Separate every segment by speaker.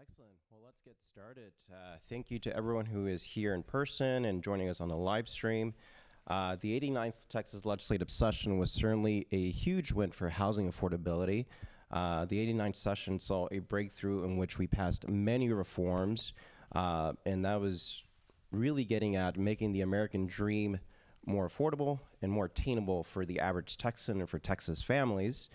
Speaker 1: Excellent. Well, let's get started. Thank you to everyone who is here in person and joining us on the live stream. The 89th Texas legislative session was certainly a huge win for housing affordability. The 89th session saw a breakthrough in which we passed many reforms, and that was really getting at making the American dream more affordable and more attainable for the average Texan and for Texas families.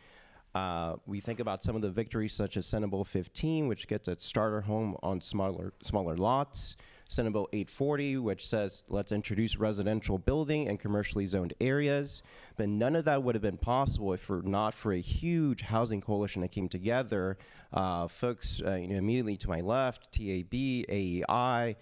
Speaker 1: We think about some of the victories such as Senate Bill 15, which gets at starter home on smaller lots. Senate Bill 840, which says let's introduce residential building in commercially zoned areas. But none of that would have been possible if not for a huge housing coalition that came together. Folks immediately to my left, TAB, AEI,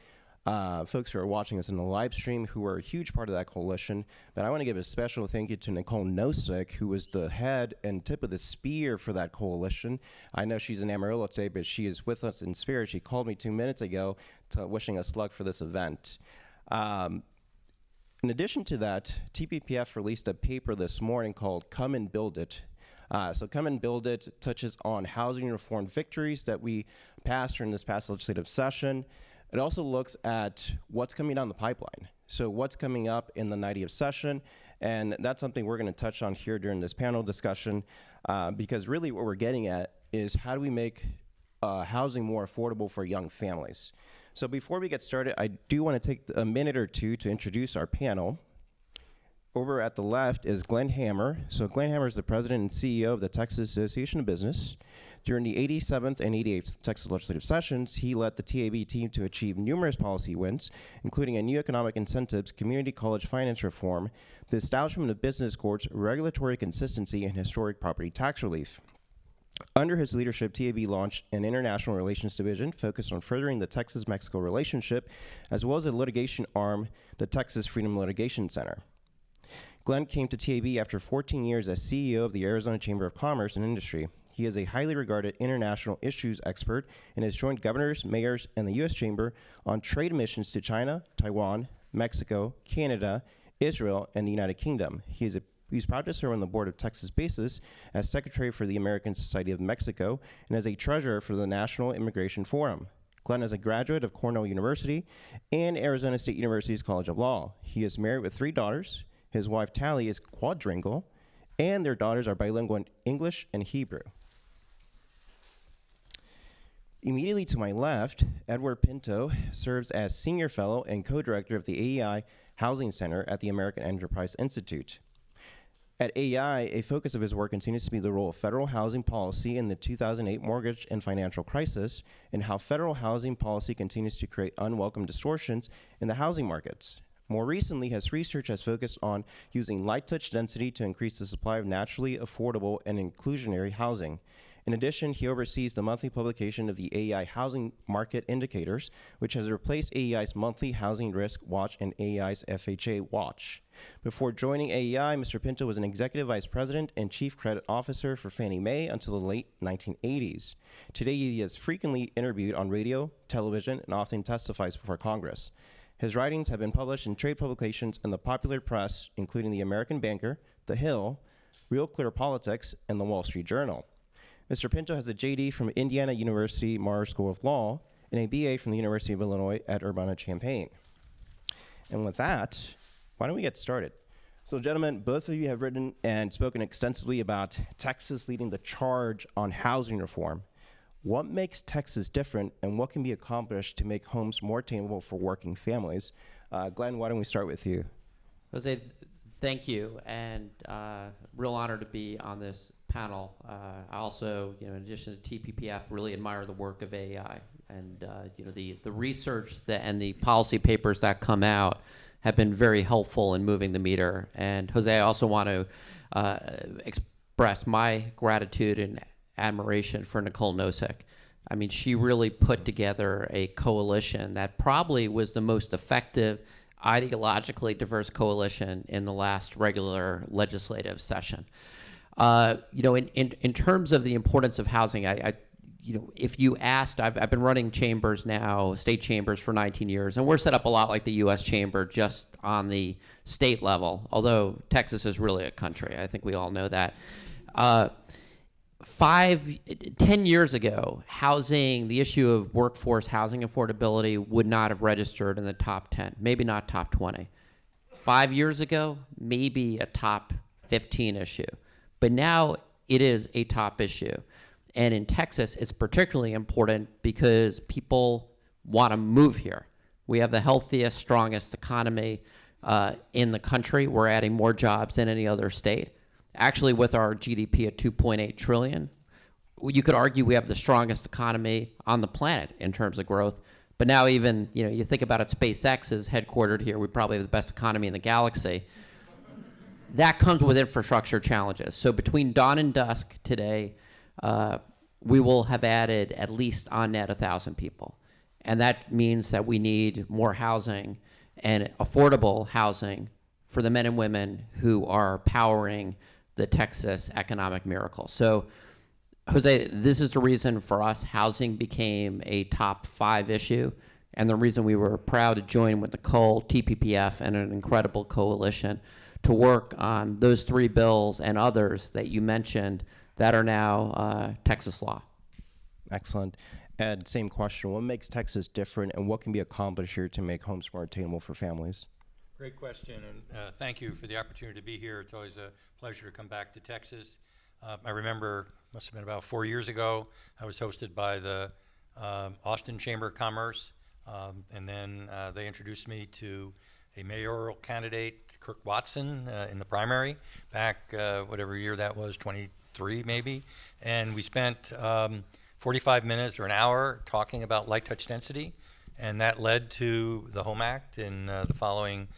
Speaker 1: folks who are watching us in the live stream who are a huge part of that coalition. But I want to give a special thank you to Nicole Nosek, who was the head and tip of the spear for that coalition. I know she's in Amarillo today, but she is with us in spirit. She called me 2 minutes ago wishing us luck for this event. In addition to that, TPPF released a paper this morning called Come and Build It. So Come and Build It touches on housing reform victories that we passed during this past legislative session. It also looks at what's coming down the pipeline. So what's coming up in the 90th session, and that's something we're going to touch on here during this panel discussion, because really what we're getting at is how do we make housing more affordable for young families. So before we get started, I do want to take a minute or two to introduce our panel. Over at the left is Glenn Hammer. So Glenn Hammer is the president and CEO of the Texas Association of Business. During the 87th and 88th Texas legislative sessions, he led the TAB team to achieve numerous policy wins, including a new economic incentives, community college finance reform, the establishment of business courts, regulatory consistency, and historic property tax relief. Under his leadership, TAB launched an international relations division focused on furthering the Texas-Mexico relationship, as well as a litigation arm, the Texas Freedom Litigation Center. Glenn came to TAB after 14 years as CEO of the Arizona Chamber of Commerce and Industry. He is a highly regarded international issues expert and has joined governors, mayors, and the U.S. Chamber on trade missions to China, Taiwan, Mexico, Canada, Israel, and the United Kingdom. He's proud to serve on the board of Texas Basis as Secretary for the American Society of Mexico and as a treasurer for the National Immigration Forum. Glenn is a graduate of Cornell University and Arizona State University's College of Law. He is married with 3 daughters. His wife, Tally, is quadringual, and their daughters are bilingual in English and Hebrew. Immediately to my left, Edward Pinto serves as Senior Fellow and Co-Director of the AEI Housing Center at the American Enterprise Institute. At AEI, a focus of his work continues to be the role of federal housing policy in the 2008 mortgage and financial crisis, and how federal housing policy continues to create unwelcome distortions in the housing markets. More recently, his research has focused on using light touch density to increase the supply of naturally affordable and inclusionary housing. In addition, he oversees the monthly publication of the AEI Housing Market Indicators, which has replaced AEI's monthly Housing Risk Watch and AEI's FHA Watch. Before joining AEI, Mr. Pinto was an executive vice president and chief credit officer for Fannie Mae until the late 1980s. Today, he is frequently interviewed on radio, television, and often testifies before Congress. His writings have been published in trade publications and the popular press, including The American Banker, The Hill, Real Clear Politics, and The Wall Street Journal. Mr. Pinto has a JD from Indiana University Maurer School of Law and a BA from the University of Illinois at Urbana-Champaign. And with that, why don't we get started? So gentlemen, both of you have written and spoken extensively about Texas leading the charge on housing reform. What makes Texas different, and what can be accomplished to make homes more attainable for working families? Glenn, why don't we start with you?
Speaker 2: Jose, thank you, and real honor to be on this panel. I also, in addition to TPPF, really admire the work of AEI, and the research and the policy papers that come out have been very helpful in moving the meter. And Jose, I also want to express my gratitude and admiration for Nicole Nosek. I mean, she really put together a coalition that probably was the most effective, ideologically diverse coalition in the last regular legislative session. In terms of the importance of housing, if you asked, I've been running chambers now, state chambers for 19 years, and we're set up a lot like the U.S. Chamber, just on the state level, although Texas is really a country. I think we all know that. 10 years ago, the issue of workforce housing affordability would not have registered in the top 10, maybe not top 20. 5 years ago, maybe a top 15 issue. But now it is a top issue. And in Texas, it's particularly important because people want to move here. We have the healthiest, strongest economy in the country. We're adding more jobs than any other state. Actually, with our GDP at $2.8 trillion, you could argue we have the strongest economy on the planet in terms of growth. But now even, you think about it, SpaceX is headquartered here. We probably have the best economy in the galaxy. That comes with infrastructure challenges. So between dawn and dusk today, we will have added at least on net 1,000 people. And that means that we need more housing and affordable housing for the men and women who are powering the Texas economic miracle. So, Jose, this is the reason for us housing became a top 5 issue, and the reason we were proud to join with Nicole, TPPF, and an incredible coalition to work on those 3 bills and others that you mentioned that are now Texas law.
Speaker 1: Excellent. Ed, same question. What makes Texas different, and what can be accomplished here to make homes more attainable for families?
Speaker 3: Great question, and thank you for the opportunity to be here. It's always a pleasure to come back to Texas. I remember, must have been about 4 years ago, I was hosted by the Austin Chamber of Commerce, and then they introduced me to a mayoral candidate, Kirk Watson, in the primary, back whatever year that was, 23 maybe, and we spent 45 minutes or an hour talking about light touch density, and that led to the Home Act in the following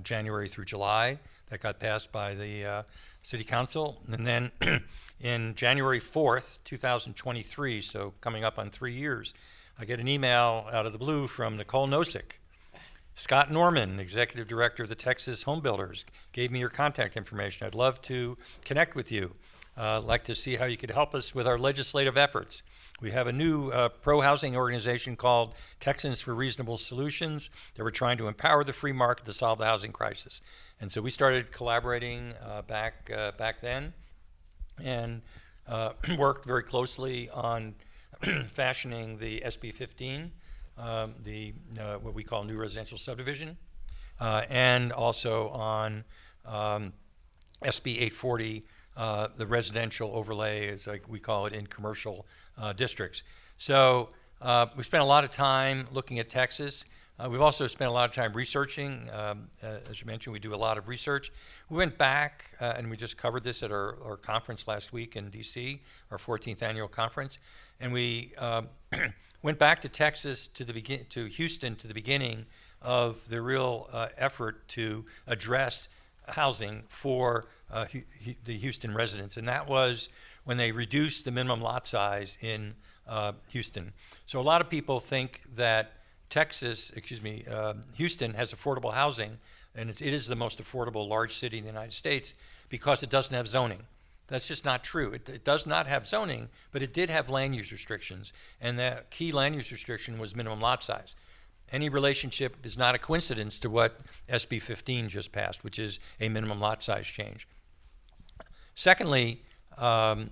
Speaker 3: January through July that got passed by the City Council. And then in January 4th, 2023, so coming up on 3 years, I get an email out of the blue from Nicole Nosek. Scott Norman, Executive Director of the Texas Home Builders, gave me your contact information. I'd love to connect with you. I'd like to see how you could help us with our legislative efforts. We have a new pro-housing organization called Texans for Reasonable Solutions that we're trying to empower the free market to solve the housing crisis. And so we started collaborating back then and worked very closely on fashioning the SB 15, what we call new residential subdivision, and also on SB 840, the residential overlay, as like we call it, in commercial districts. So we spent a lot of time looking at Texas. We've also spent a lot of time researching. As you mentioned, we do a lot of research. We went back, and we just covered this at our conference last week in DC, our 14th annual conference, and we went back to Texas to Houston, to the beginning of the real effort to address housing for the Houston residents, and that was when they reduced the minimum lot size in Houston. So a lot of people think that Houston has affordable housing, and it is the most affordable large city in the United States because it doesn't have zoning. That's just not true. It does not have zoning, but it did have land use restrictions, and the key land use restriction was minimum lot size. Any relationship is not a coincidence to what SB 15 just passed, which is a minimum lot size change. Secondly, there's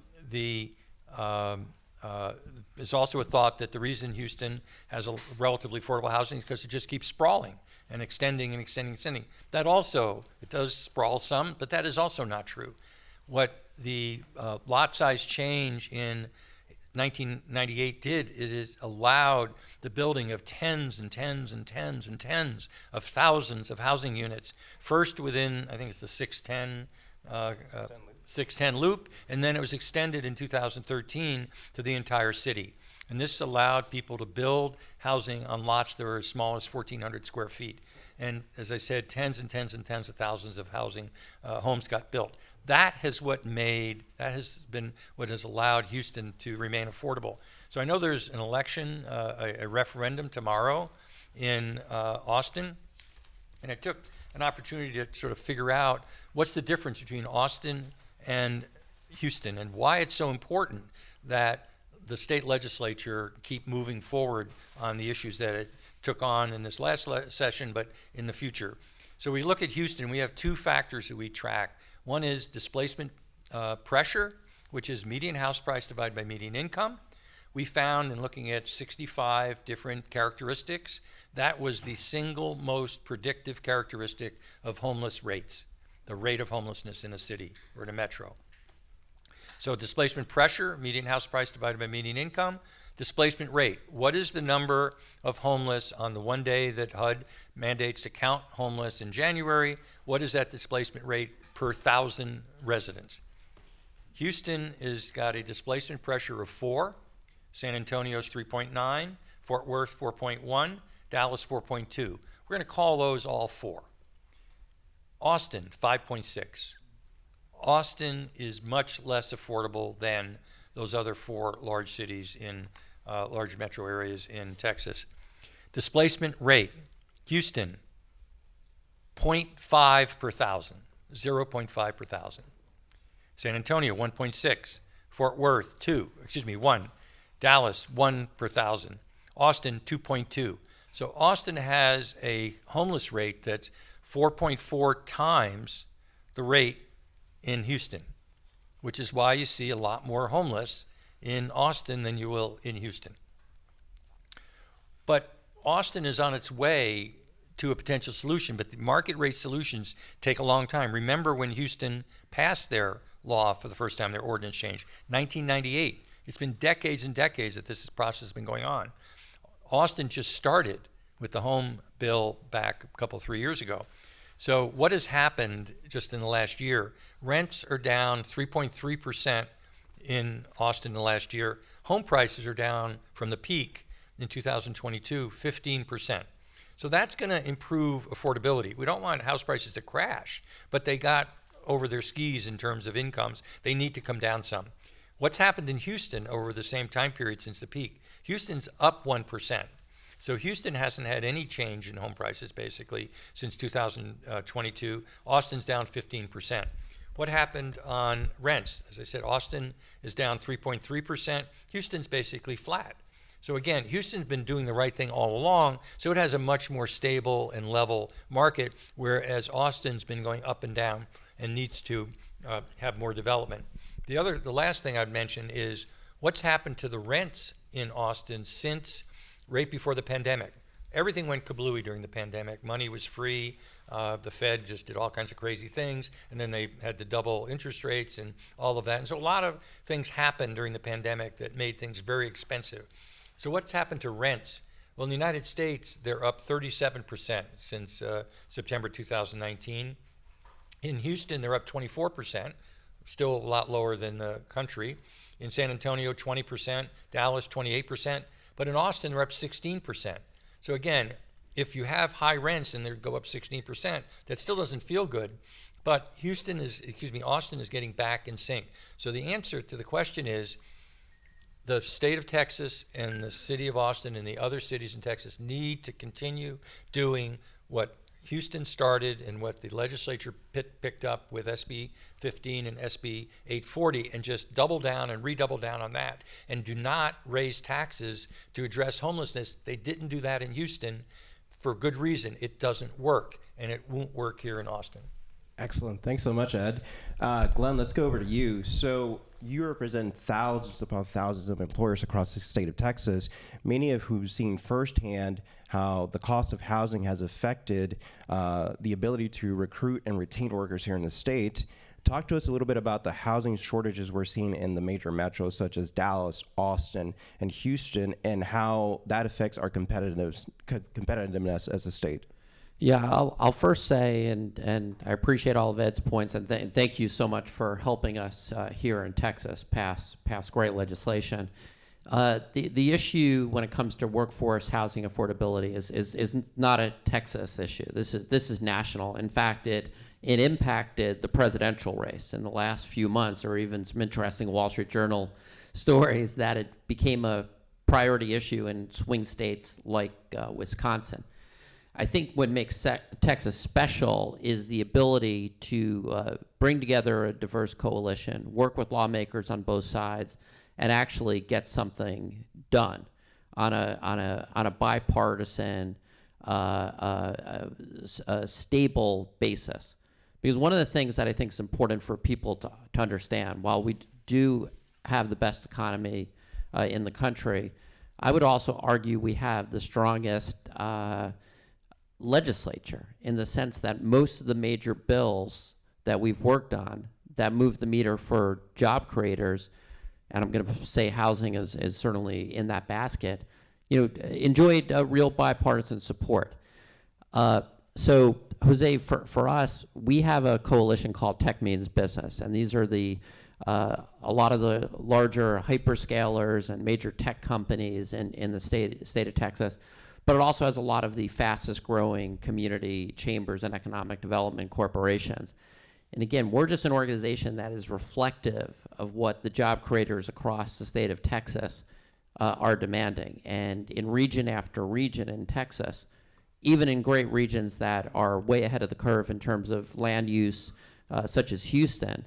Speaker 3: also a thought that the reason Houston has a relatively affordable housing is because it just keeps sprawling and extending and extending and extending. That also, it does sprawl some, but that is also not true. What the lot size change in 1998 did, it is allowed the building of tens and tens and tens and tens of thousands of housing units, first within, I think it's the 610 loop, and then it was extended in 2013 to the entire city. And this allowed people to build housing on lots that were as small as 1,400 square feet. And as I said, tens and tens and tens of thousands of housing homes got built. That has been what has allowed Houston to remain affordable. So I know there's an election, a referendum tomorrow in Austin, and I took an opportunity to sort of figure out what's the difference between Austin and Houston and why it's so important that the state legislature keep moving forward on the issues that it took on in this last session, but in the future. So we look at Houston, we have 2 factors that we track. One is displacement pressure, which is median house price divided by median income. We found in looking at 65 different characteristics, that was the single most predictive characteristic of homeless rates, the rate of homelessness in a city or in a metro. So displacement pressure, median house price divided by median income. Displacement rate, what is the number of homeless on the one day that HUD mandates to count homeless in January? What is that displacement rate per 1,000 residents? Houston has got a displacement pressure of 4, San Antonio's 3.9, Fort Worth 4.1, Dallas 4.2. We're going to call those all 4. Austin 5.6. Austin is much less affordable than those other 4 large cities in large metro areas in Texas. Displacement rate, Houston 0.5 per 1,000, 0.5 per 1,000. San Antonio 1.6, Fort Worth 1, Dallas 1 per 1,000, Austin 2.2. So Austin has a homeless rate that's 4.4 times the rate in Houston, which is why you see a lot more homeless in Austin than you will in Houston. But Austin is on its way to a potential solution, but the market rate solutions take a long time. Remember when Houston passed their law for the first time, their ordinance changed, 1998. It's been decades and decades that this process has been going on. Austin just started with the home bill back a couple, 3 years ago. So what has happened just in the last year? Rents are down 3.3% in Austin in the last year. Home prices are down from the peak in 2022, 15%. So that's going to improve affordability. We don't want house prices to crash, but they got over their skis in terms of incomes. They need to come down some. What's happened in Houston over the same time period since the peak? Houston's up 1%. So Houston hasn't had any change in home prices basically since 2022. Austin's down 15%. What happened on rents? As I said, Austin is down 3.3%. Houston's basically flat. So again, Houston's been doing the right thing all along, so it has a much more stable and level market, whereas Austin's been going up and down and needs to have more development. The last thing I'd mention is what's happened to the rents in Austin since right before the pandemic. Everything went kablooey during the pandemic. Money was free. The Fed just did all kinds of crazy things, and then they had to double interest rates and all of that. And so a lot of things happened during the pandemic that made things very expensive. So what's happened to rents? Well, in the United States, they're up 37% since September 2019. In Houston, they're up 24%, still a lot lower than the country. In San Antonio, 20%, Dallas, 28%. But in Austin, they're up 16%. So again, if you have high rents and they go up 16%, that still doesn't feel good. But Austin is getting back in sync. So the answer to the question is the state of Texas and the city of Austin and the other cities in Texas need to continue doing what Houston started and what the legislature picked up with SB 15 and SB 840 and just double down and redouble down on that and do not raise taxes to address homelessness. They didn't do that in Houston for good reason. It doesn't work, and it won't work here in Austin.
Speaker 1: Excellent. Thanks so much, Ed. Glenn, let's go over to you. So you represent thousands upon thousands of employers across the state of Texas, many of who've seen firsthand how the cost of housing has affected the ability to recruit and retain workers here in the state. Talk to us a little bit about the housing shortages we're seeing in the major metros such as Dallas, Austin, and Houston, and how that affects our competitiveness as a state.
Speaker 2: Yeah, I'll first say, and I appreciate all of Ed's points, and thank you so much for helping us here in Texas pass great legislation. The issue when it comes to workforce housing affordability is not a Texas issue. This is national. In fact, it impacted the presidential race in the last few months. There were even some interesting Wall Street Journal stories that it became a priority issue in swing states like Wisconsin. I think what makes Texas special is the ability to bring together a diverse coalition, work with lawmakers on both sides, and actually get something done on a bipartisan, stable basis. Because one of the things that I think is important for people to understand, while we do have the best economy in the country. I would also argue we have the strongest legislature, in the sense that most of the major bills that we've worked on that move the meter for job creators, and I'm going to say housing is certainly in that basket, enjoyed real bipartisan support. So Jose, for us, we have a coalition called Tech Means Business, and these are a lot of the larger hyperscalers and major tech companies in the state of Texas, but it also has a lot of the fastest growing community chambers and economic development corporations. And again, we're just an organization that is reflective of what the job creators across the state of Texas are demanding. And in region after region in Texas, even in great regions that are way ahead of the curve in terms of land use, such as Houston,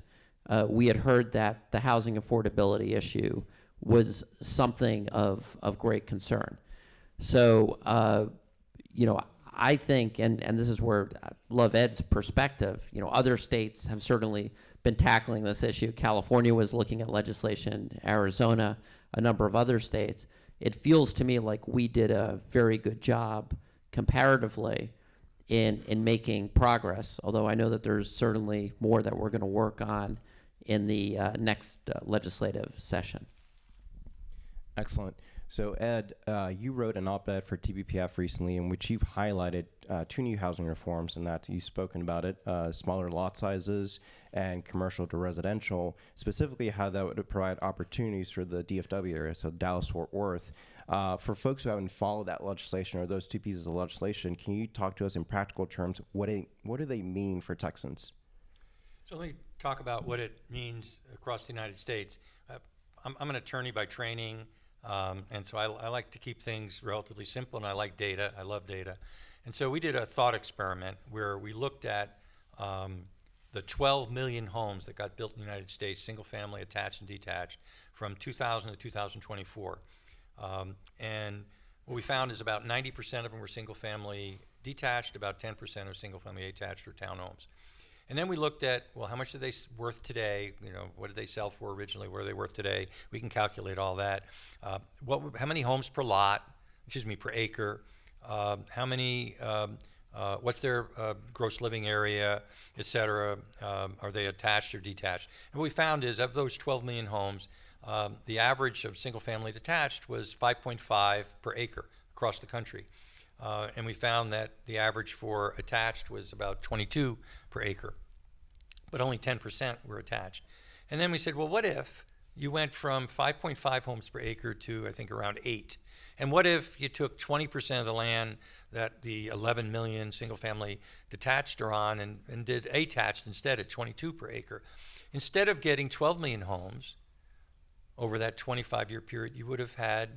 Speaker 2: we had heard that the housing affordability issue was something of great concern. So, I think, and this is where I love Ed's perspective, other states have certainly been tackling this issue. California was looking at legislation, Arizona, a number of other states. It feels to me like we did a very good job comparatively in making progress, although I know that there's certainly more that we're going to work on in the next legislative session.
Speaker 1: Excellent. So Ed, you wrote an op-ed for TPPF recently in which you've highlighted two new housing reforms, and that you've spoken about it, smaller lot sizes and commercial to residential, specifically how that would provide opportunities for the DFW area, so Dallas-Fort Worth. For folks who haven't followed that legislation or those two pieces of legislation, can you talk to us in practical terms, what do they mean for Texans?
Speaker 3: So let me talk about what it means across the United States. I'm an attorney by training, and so I like to keep things relatively simple, and I like data. I love data. And so we did a thought experiment where we looked at the 12 million homes that got built in the United States, single family, attached and detached, from 2000 to 2024. And what we found is about 90% of them were single family detached, about 10% are single family attached or townhomes. And then we looked at, well, how much are they worth today? What did they sell for originally? What are they worth today? We can calculate all that. How many homes per per acre? How many, what's their gross living area, et cetera? Are they attached or detached? And what we found is, of those 12 million homes, the average of single family detached was 5.5 per acre across the country. And we found that the average for attached was about 22 per acre, but only 10% were attached. And then we said, well, what if you went from 5.5 homes per acre to, I think, around 8? And what if you took 20% of the land that the 11 million single family detached are on and did attached instead at 22 per acre? Instead of getting 12 million homes over that 25-year period, you would have had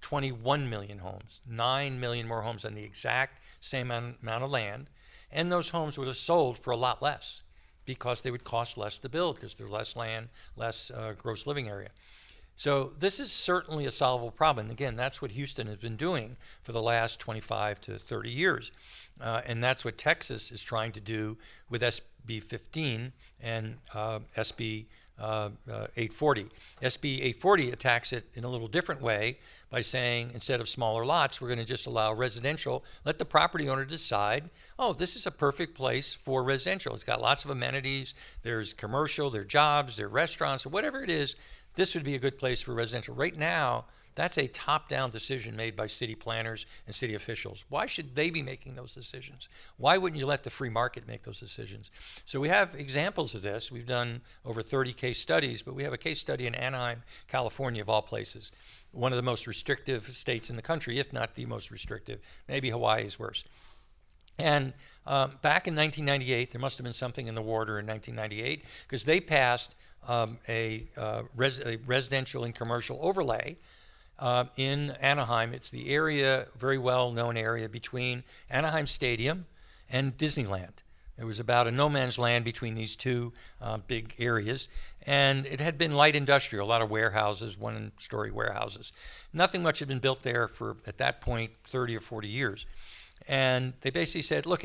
Speaker 3: 21 million homes, 9 million more homes on the exact same amount of land, and those homes would have sold for a lot less because they would cost less to build because there's less land, less gross living area. So this is certainly a solvable problem. And again, that's what Houston has been doing for the last 25 to 30 years. And that's what Texas is trying to do with SB 15 and SB 840. SB 840 attacks it in a little different way by saying, instead of smaller lots, we're going to just allow residential. Let the property owner decide, oh, this is a perfect place for residential. It's got lots of amenities. There's commercial, there are jobs, there are restaurants, or whatever it is. This would be a good place for residential. Right now, that's a top-down decision made by city planners and city officials. Why should they be making those decisions? Why wouldn't you let the free market make those decisions? So we have examples of this. We've done over 30 case studies, but we have a case study in Anaheim, California, of all places, one of the most restrictive states in the country, if not the most restrictive. Maybe Hawaii is worse. And back in 1998, there must have been something in the water in 1998, because they passed a residential and commercial overlay in Anaheim. It's the area, very well-known area between Anaheim Stadium and Disneyland. It was about a no man's land between these two big areas. And it had been light industrial, a lot of warehouses, one-story warehouses. Nothing much had been built there for, at that point, 30 or 40 years. And they basically said, look,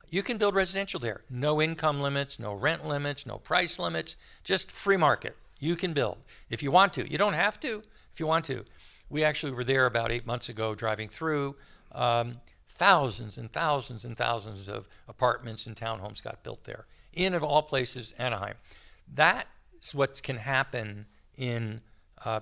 Speaker 3: you can build residential there. No income limits, no rent limits, no price limits, just free market. You can build if you want to. You don't have to if you want to. We actually were there about 8 months ago driving through. Thousands and thousands and thousands of apartments and townhomes got built there. In, of all places, Anaheim. That's what can happen in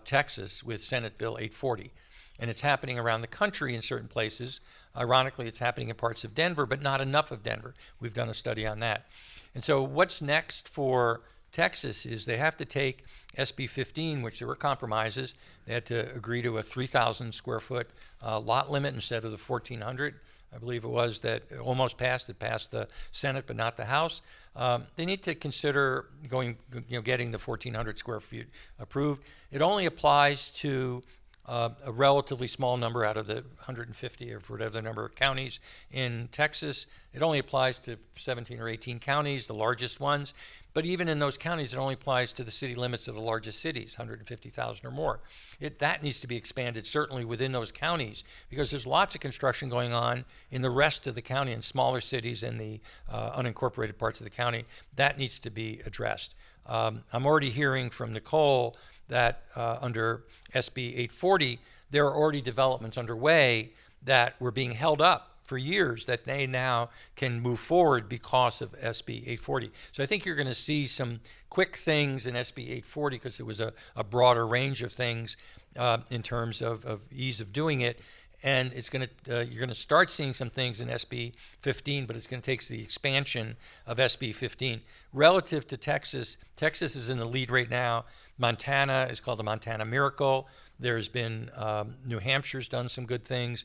Speaker 3: Texas with Senate Bill 840. And it's happening around the country in certain places. Ironically, it's happening in parts of Denver, but not enough of Denver. We've done a study on that. And so what's next for Texas is they have to take SB 15, which there were compromises. They had to agree to a 3,000 square foot lot limit instead of the 1,400, I believe it was, that almost passed. It passed the Senate, but not the House. They need to consider getting the 1,400 square feet approved. It only applies to a relatively small number out of the 150 or whatever the number of counties in Texas. It only applies to 17 or 18 counties, the largest ones. But even in those counties, it only applies to the city limits of the largest cities, 150,000 or more. That needs to be expanded, certainly within those counties, because there's lots of construction going on in the rest of the county, in smaller cities and the unincorporated parts of the county. That needs to be addressed. I'm already hearing from Nicole that under SB 840, there are already developments underway that were being held up for years that they now can move forward because of SB 840. So I think you're going to see some quick things in SB 840 because it was a broader range of things in terms of ease of doing it. And it's going to you're going to start seeing some things in SB 15, but it's going to take the expansion of SB 15. Relative to Texas, Texas is in the lead right now. Montana is called the Montana Miracle. There's been New Hampshire's done some good things.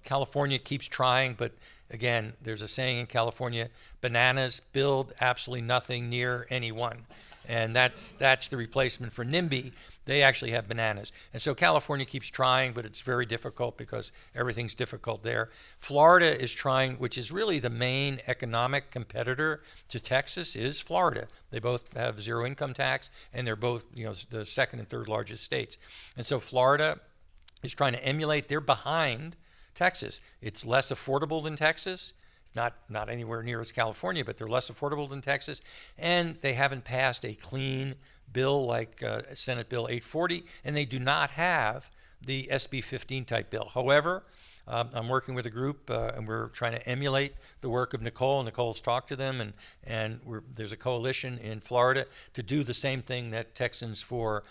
Speaker 3: California keeps trying, but again, there's a saying in California: bananas build absolutely nothing near anyone, and that's the replacement for NIMBY. They actually have bananas. And so California keeps trying, but it's very difficult because everything's difficult there. Florida is trying, which is really the main economic competitor to Texas is Florida. They both have zero income tax, and they're both, the second and third largest states. And so Florida is trying to emulate. They're behind Texas. It's less affordable than Texas. Not anywhere near as California, but they're less affordable than Texas. And they haven't passed a clean bill like Senate Bill 840, and they do not have the SB 15 type bill. However, I'm working with a group, and we're trying to emulate the work of Nicole. Nicole's talked to them, and there's a coalition in Florida to do the same thing that Texans for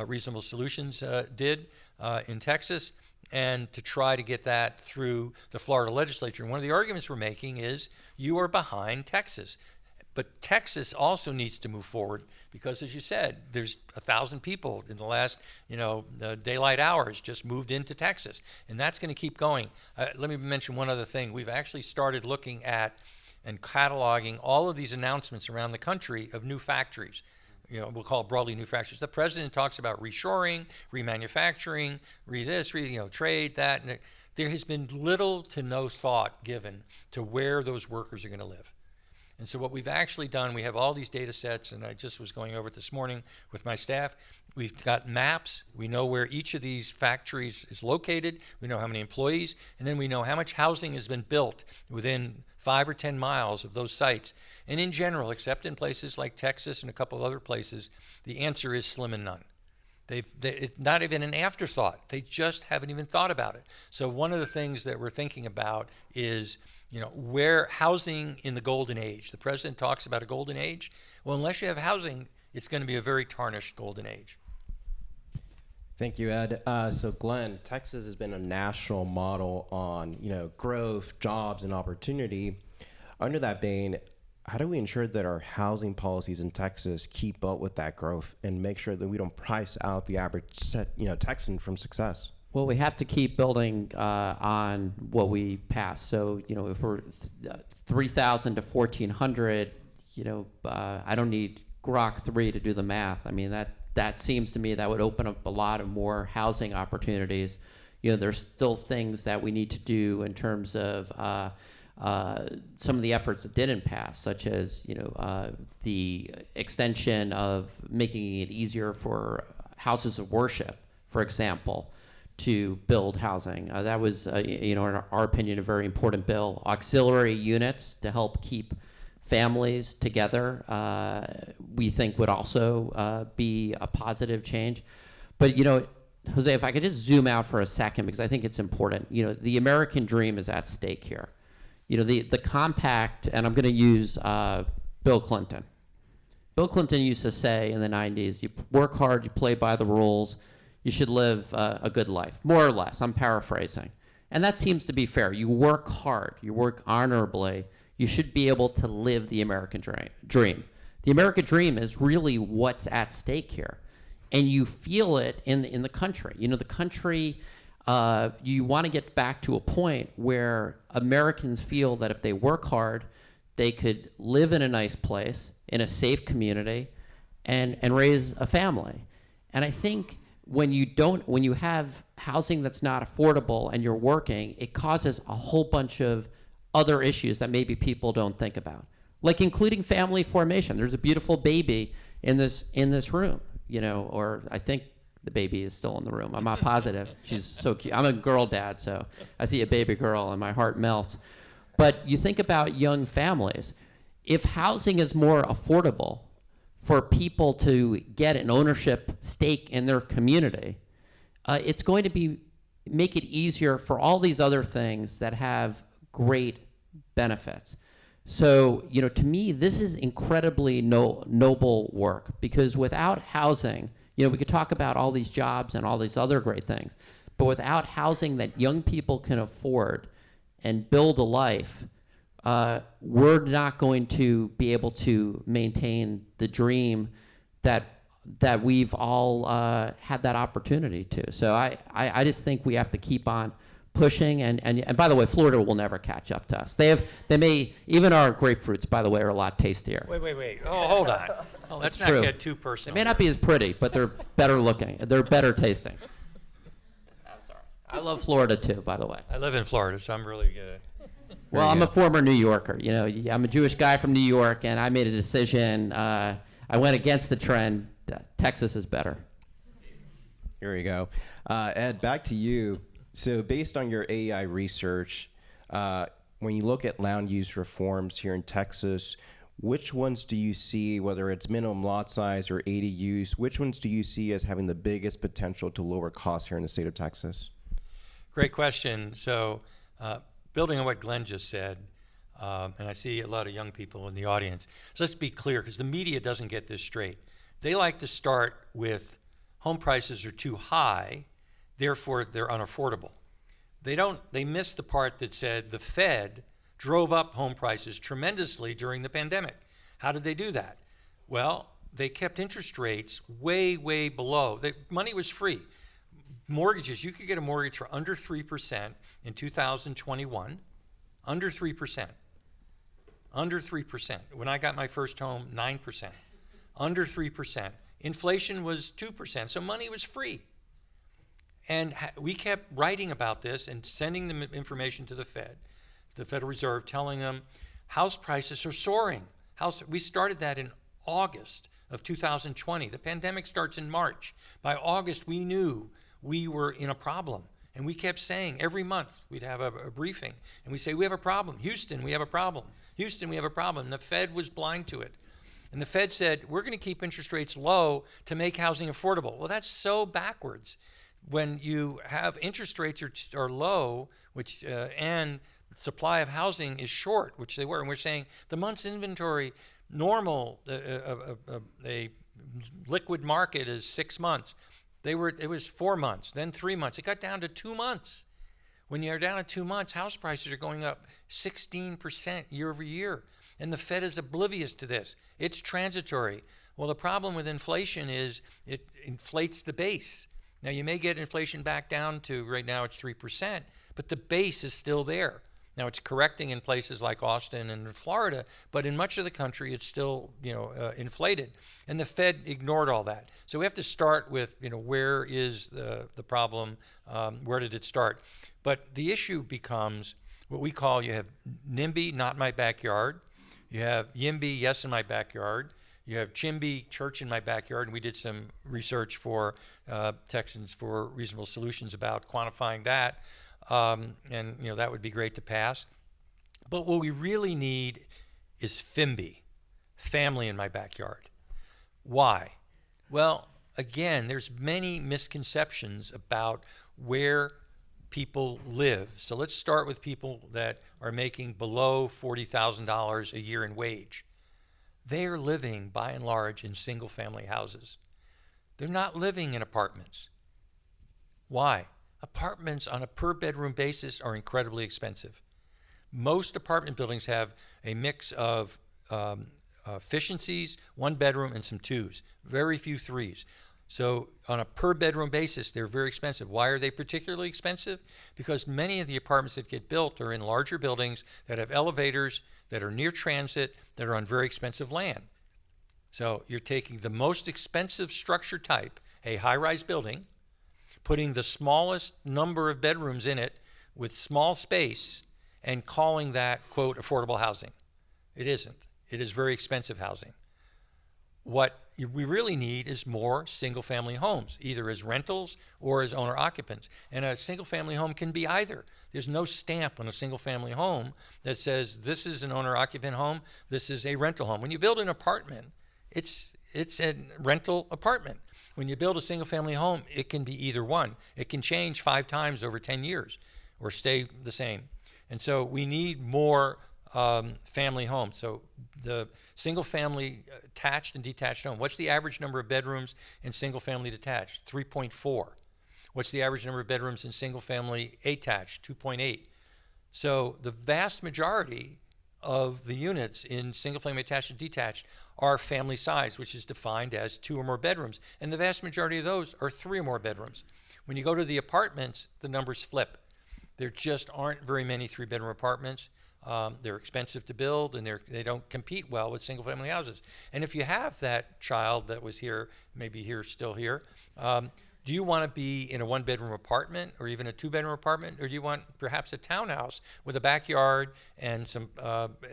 Speaker 3: Reasonable Solutions did in Texas, and to try to get that through the Florida legislature. And one of the arguments we're making is you are behind Texas. But Texas also needs to move forward because, as you said, there's 1,000 people in the last, the daylight hours just moved into Texas, and that's going to keep going. Let me mention one other thing. We've actually started looking at and cataloging all of these announcements around the country of new factories. We'll call it broadly new factories. The president talks about reshoring, remanufacturing, trade, that. And there has been little to no thought given to where those workers are going to live. And so what we've actually done, we have all these data sets, and I just was going over it this morning with my staff. We've got maps. We know where each of these factories is located. We know how many employees, and then we know how much housing has been built within 5 or 10 miles of those sites. And in general, except in places like Texas and a couple of other places, the answer is slim and none. It's not even an afterthought. They just haven't even thought about it. So one of the things that we're thinking about is, where housing in the golden age. The president talks about a golden age. Well, unless you have housing, it's going to be a very tarnished golden age.
Speaker 1: Thank you, Ed. So Glenn, Texas has been a national model on, growth, jobs, and opportunity. Under that vein, how do we ensure that our housing policies in Texas keep up with that growth and make sure that we don't price out the average Texan from success?
Speaker 2: Well, we have to keep building on what we passed. So, if we're 3,000 to 1,400, I don't need Grok 3 to do the math. I mean, that seems to me that would open up a lot of more housing opportunities. There's still things that we need to do in terms of some of the efforts that didn't pass, such as the extension of making it easier for houses of worship, for example, to build housing. That was, in our opinion, a very important bill. Auxiliary units to help keep families together, we think would also be a positive change. But, Jose, if I could just zoom out for a second, because I think it's important. The American dream is at stake here. The compact, and I'm going to use Bill Clinton. Bill Clinton used to say in the 90s, you work hard, you play by the rules, you should live a good life, more or less. I'm paraphrasing. And that seems to be fair. You work hard, you work honorably, you should be able to live the American dream. The American dream is really what's at stake here. And you feel it in the country. The country, you want to get back to a point where Americans feel that if they work hard, they could live in a nice place, in a safe community, and raise a family. And I think when you have housing that's not affordable and you're working, it causes a whole bunch of other issues that maybe people don't think about, like including family formation. There's a beautiful baby in this room, or I think the baby is still in the room. I'm not positive. She's so cute. I'm a girl dad, so I see a baby girl and my heart melts. But you think about young families. If housing is more affordable for people to get an ownership stake in their community, it's going to make it easier for all these other things that have great benefits. So, to me, this is incredibly noble work, because without housing, we could talk about all these jobs and all these other great things, but without housing that young people can afford and build a life, we're not going to be able to maintain the dream that we've all had that opportunity to. So I just think we have to keep on pushing, and by the way, Florida will never catch up to us. Even our grapefruits, by the way, are a lot tastier.
Speaker 3: Wait. Oh, hold on. Let's not get too personal.
Speaker 2: They may not be as pretty, but they're better looking. They're better tasting. I'm sorry. I love Florida too, by the way.
Speaker 3: I live in Florida, so I'm really good.
Speaker 2: Well, I'm a former New Yorker. I'm a Jewish guy from New York, and I made a decision. I went against the trend. Texas is better.
Speaker 1: Here we go. Ed, back to you. So based on your AEI research, when you look at land use reforms here in Texas, which ones do you see, whether it's minimum lot size or ADUs, which ones do you see as having the biggest potential to lower costs here in the state of Texas?
Speaker 3: Great question. So building on what Glenn just said, and I see a lot of young people in the audience. So let's be clear, because the media doesn't get this straight. They like to start with home prices are too high, therefore they're unaffordable. They miss the part that said the Fed drove up home prices tremendously during the pandemic. How did they do that? Well, they kept interest rates way, way below. Money was free. Mortgages, you could get a mortgage for under 3% in 2021, under 3%. Under 3%. When I got my first home, 9%. Under 3%. Inflation was 2%, so money was free. And we kept writing about this and sending them information to the Fed, the Federal Reserve, telling them house prices are soaring. We started that in August of 2020. The pandemic starts in March. By August, we knew we were in a problem. And we kept saying every month we'd have a briefing, and we say, we have a problem. Houston, we have a problem. Houston, we have a problem. And the Fed was blind to it. And the Fed said, we're going to keep interest rates low to make housing affordable. Well, that's so backwards. When you have interest rates are low, and supply of housing is short, which they were, and we're saying the month's inventory, normal, a liquid market is 6 months. It was 4 months, then 3 months. It got down to 2 months. When you're down to 2 months, house prices are going up 16% year over year. And the Fed is oblivious to this. It's transitory. Well, the problem with inflation is it inflates the base. Now, you may get inflation back down to, right now it's 3%, but the base is still there. Now, it's correcting in places like Austin and Florida, but in much of the country, it's still, inflated. And the Fed ignored all that. So we have to start with, where is the problem? Where did it start? But the issue becomes what we call, you have NIMBY, not my backyard. You have YIMBY, yes in my backyard. You have CHIMBY, church in my backyard, and we did some research for Texans for Reasonable Solutions about quantifying that, and that would be great to pass. But what we really need is FIMBY, family in my backyard. Why? Well, again, there's many misconceptions about where people live. So let's start with people that are making below $40,000 a year in wage. They are living, by and large, in single-family houses. They're not living in apartments. Why? Apartments on a per-bedroom basis are incredibly expensive. Most apartment buildings have a mix of efficiencies, one bedroom, and some twos. Very few threes. So on a per-bedroom basis, they're very expensive. Why are they particularly expensive? Because many of the apartments that get built are in larger buildings that have elevators, that are near transit, that are on very expensive land. So you're taking the most expensive structure type, a high-rise building, putting the smallest number of bedrooms in it with small space, and calling that, quote, affordable housing. It isn't. It is very expensive housing. What we really need is more single-family homes, either as rentals or as owner-occupants. And a single-family home can be either. There's no stamp on a single-family home that says this is an owner-occupant home, this is a rental home. When you build an apartment, it's a rental apartment. When you build a single-family home, it can be either one. It can change 5 times over 10 years or stay the same. And so we need more family homes. So the single-family attached and detached home, what's the average number of bedrooms in single-family detached? 3.4. What's the average number of bedrooms in single-family attached? 2.8. So the vast majority of the units in single-family attached and detached are family size, which is defined as 2 or more bedrooms. And the vast majority of those are 3 or more bedrooms. When you go to the apartments, the numbers flip. There just aren't very many 3-bedroom apartments. They're expensive to build, and they don't compete well with single-family houses. And if you have that child that was here, maybe still here, do you want to be in a 1-bedroom apartment or even a 2-bedroom apartment, or do you want perhaps a townhouse with a backyard and some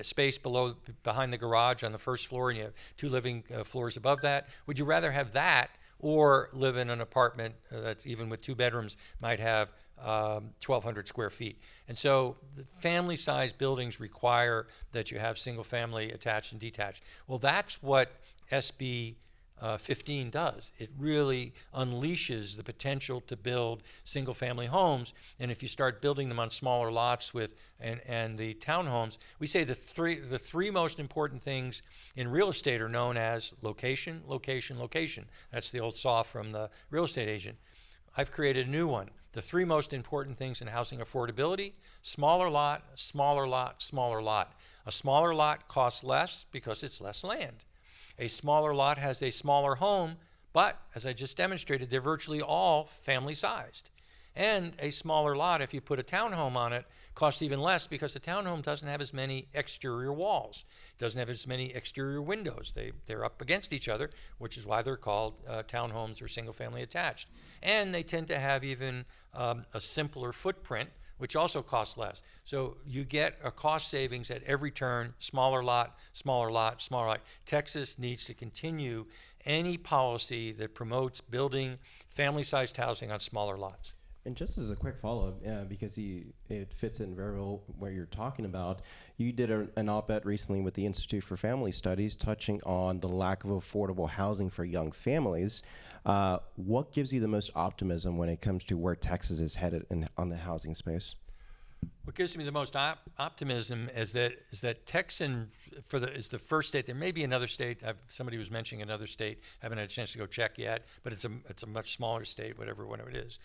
Speaker 3: space behind the garage on the first floor, and you have 2 living floors above that? Would you rather have that or live in an apartment that's even with 2 bedrooms might have 1,200 square feet? And so the family-sized buildings require that you have single-family attached and detached. Well, that's what SB 15 does. It really unleashes the potential to build single-family homes. And if you start building them on smaller lots and the townhomes, we say the three most important things in real estate are known as location, location, location. That's the old saw from the real estate agent. I've created a new one. The 3 most important things in housing affordability: smaller lot, smaller lot, smaller lot. A smaller lot costs less because it's less land. A smaller lot has a smaller home, but as I just demonstrated, they're virtually all family-sized. And a smaller lot, if you put a townhome on it, costs even less because the townhome doesn't have as many exterior walls. It doesn't have as many exterior windows. They're up against each other, which is why they're called townhomes or single-family attached. And they tend to have even a simpler footprint, which also costs less. So you get a cost savings at every turn: smaller lot, smaller lot, smaller lot. Texas needs to continue any policy that promotes building family-sized housing on smaller lots.
Speaker 1: And just as a quick follow-up, because it fits in very well what you're talking about, you did an op-ed recently with the Institute for Family Studies touching on the lack of affordable housing for young families. What gives you the most optimism when it comes to where Texas is headed on the housing space?
Speaker 3: What gives me the most optimism is that Texas is the first state. There may be another state. Somebody was mentioning another state. I haven't had a chance to go check yet, but it's a much smaller state, whatever it is.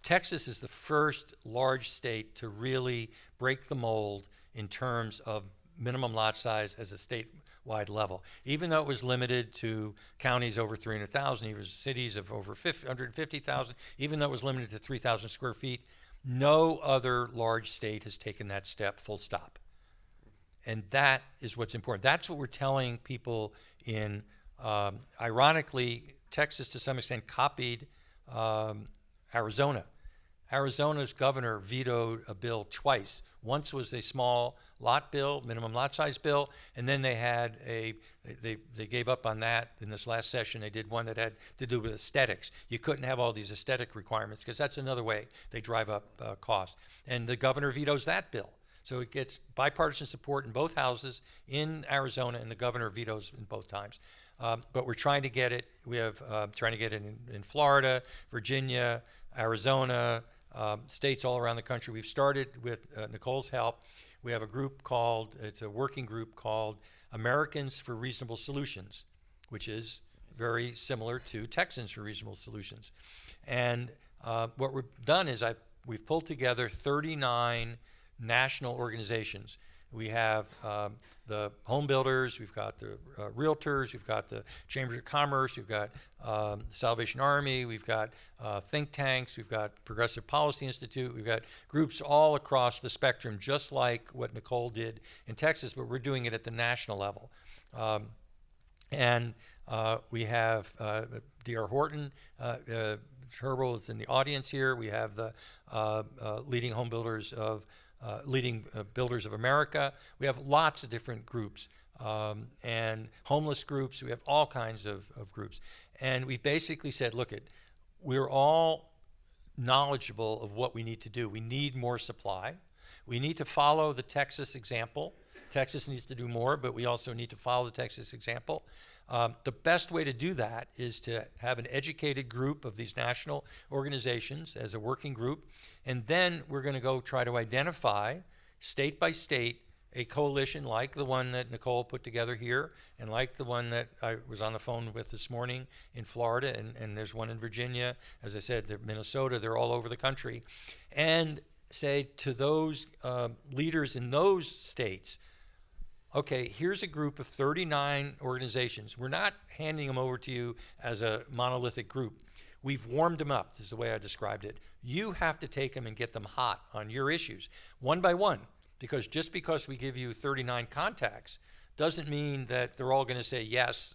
Speaker 3: Texas is the first large state to really break the mold in terms of minimum lot size as a statewide level. Even though it was limited to counties over 300,000, even cities of over 150,000, even though it was limited to 3,000 square feet, no other large state has taken that step, full stop. And that is what's important. That's what we're telling people ironically, Texas to some extent copied Arizona. Arizona's governor vetoed a bill twice. Once was a small lot bill, minimum lot size bill, and then they gave up on that in this last session. They did one that had to do with aesthetics. You couldn't have all these aesthetic requirements because that's another way they drive up costs. And the governor vetoes that bill. So it gets bipartisan support in both houses in Arizona, and the governor vetoes in both times. But we're trying to get it. We have trying to get it in Florida, Virginia, Arizona, states all around the country. We've started with Nicole's help. We have a group called, it's a working group called Americans for Reasonable Solutions, which is very similar to Texans for Reasonable Solutions. And what we've done is we've pulled together 39 national organizations. We have the home builders, we've got the realtors, we've got the Chambers of Commerce, we've got the Salvation Army, we've got think tanks, we've got Progressive Policy Institute, we've got groups all across the spectrum, just like what Nicole did in Texas, but we're doing it at the national level. We have D.R. Horton, Herbal is in the audience here. We have the leading home builders of leading builders of America. We have lots of different groups and homeless groups. We have all kinds of groups. And we basically said, look, we're all knowledgeable of what we need to do. We need more supply. We need to follow the Texas example. Texas needs to do more, but we also need to follow the Texas example. The best way to do that is to have an educated group of these national organizations as a working group, and then we're going to go try to identify state by state a coalition like the one that Nicole put together here, and like the one that I was on the phone with this morning in Florida, and there's one in Virginia. As I said, Minnesota, they're all over the country. And say to those leaders in those states, okay, here's a group of 39 organizations. We're not handing them over to you as a monolithic group. We've warmed them up. This is the way I described it. You have to take them and get them hot on your issues, one by one, because just because we give you 39 contacts doesn't mean that they're all going to say yes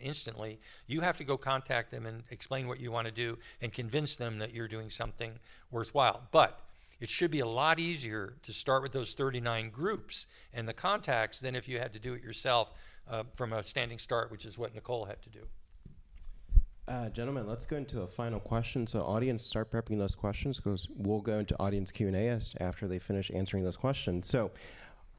Speaker 3: instantly. You have to go contact them and explain what you want to do and convince them that you're doing something worthwhile. But it should be a lot easier to start with those 39 groups and the contacts than if you had to do it yourself from a standing start, which is what Nicole had to do.
Speaker 1: Gentlemen, let's go into a final question. So audience, start prepping those questions because we'll go into audience Q&A after they finish answering those questions. So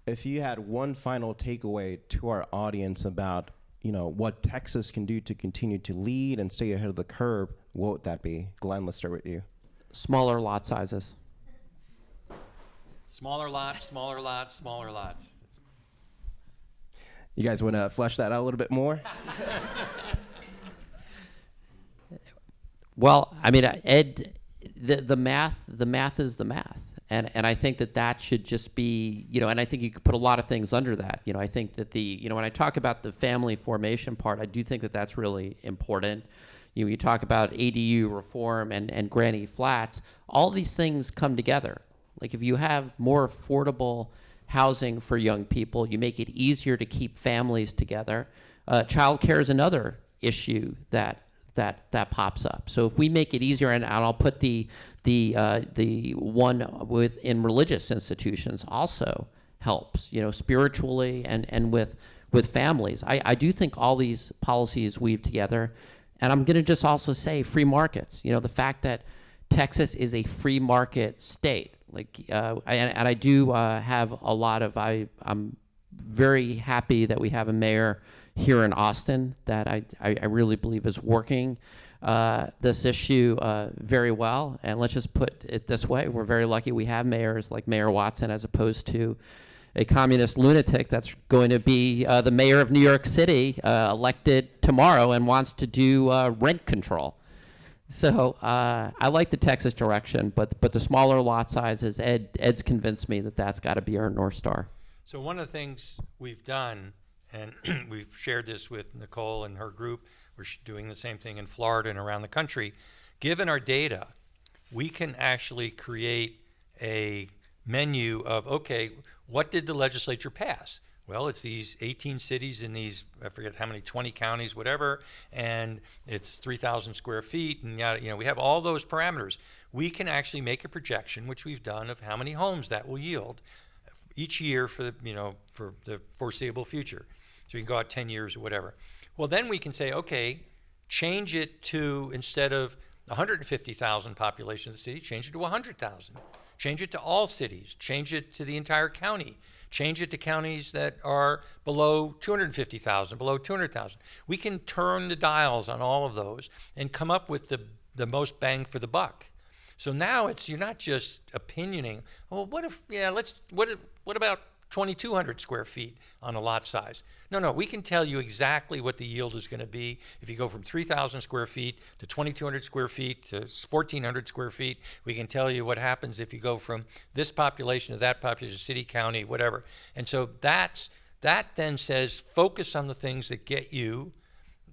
Speaker 1: if you had one final takeaway to our audience about what Texas can do to continue to lead and stay ahead of the curve, what would that be? Glenn, let's start with you.
Speaker 2: Smaller lot sizes.
Speaker 3: Smaller lots, smaller lots, smaller lots.
Speaker 1: You guys want to flesh that out a little bit more?
Speaker 2: Well, I mean, Ed, the math is the math. And I think that should just be, and I think you could put a lot of things under that. I think that when I talk about the family formation part, I do think that that's really important. You talk about ADU reform and granny flats, all these things come together. Like if you have more affordable housing for young people, you make it easier to keep families together. Childcare is another issue that pops up. So if we make it easier, and I'll put the one within religious institutions also helps, spiritually and with families. I do think all these policies weave together. And I'm going to just also say free markets. The fact that Texas is a free market state. And I do have a lot of, I'm very happy that we have a mayor here in Austin that I really believe is working this issue very well. And let's just put it this way. We're very lucky we have mayors like Mayor Watson as opposed to a communist lunatic that's going to be the mayor of New York City elected tomorrow and wants to do rent control. So I like the Texas direction, but the smaller lot sizes, Ed's convinced me that's got to be our North Star.
Speaker 3: So one of the things we've done, and we've shared this with Nicole and her group, we're doing the same thing in Florida and around the country. Given our data, we can actually create a menu of, okay, what did the legislature pass? Well, it's these 18 cities in these, I forget how many, 20 counties, whatever, and it's 3,000 square feet, and we have all those parameters. We can actually make a projection, which we've done, of how many homes that will yield each year for the foreseeable future. So you can go out 10 years or whatever. Well, then we can say, okay, change it to, instead of 150,000 population of the city, change it to 100,000. Change it to all cities. Change it to the entire county. Change it to counties that are below 250,000, below 200,000. We can turn the dials on all of those and come up with the most bang for the buck. So now you're not just opinioning. Well, what about 2,200 square feet on a lot size? No, we can tell you exactly what the yield is going to be if you go from 3,000 square feet to 2,200 square feet to 1,400 square feet. We can tell you what happens if you go from this population to that population, city, county, whatever. And so that then says focus on the things that get you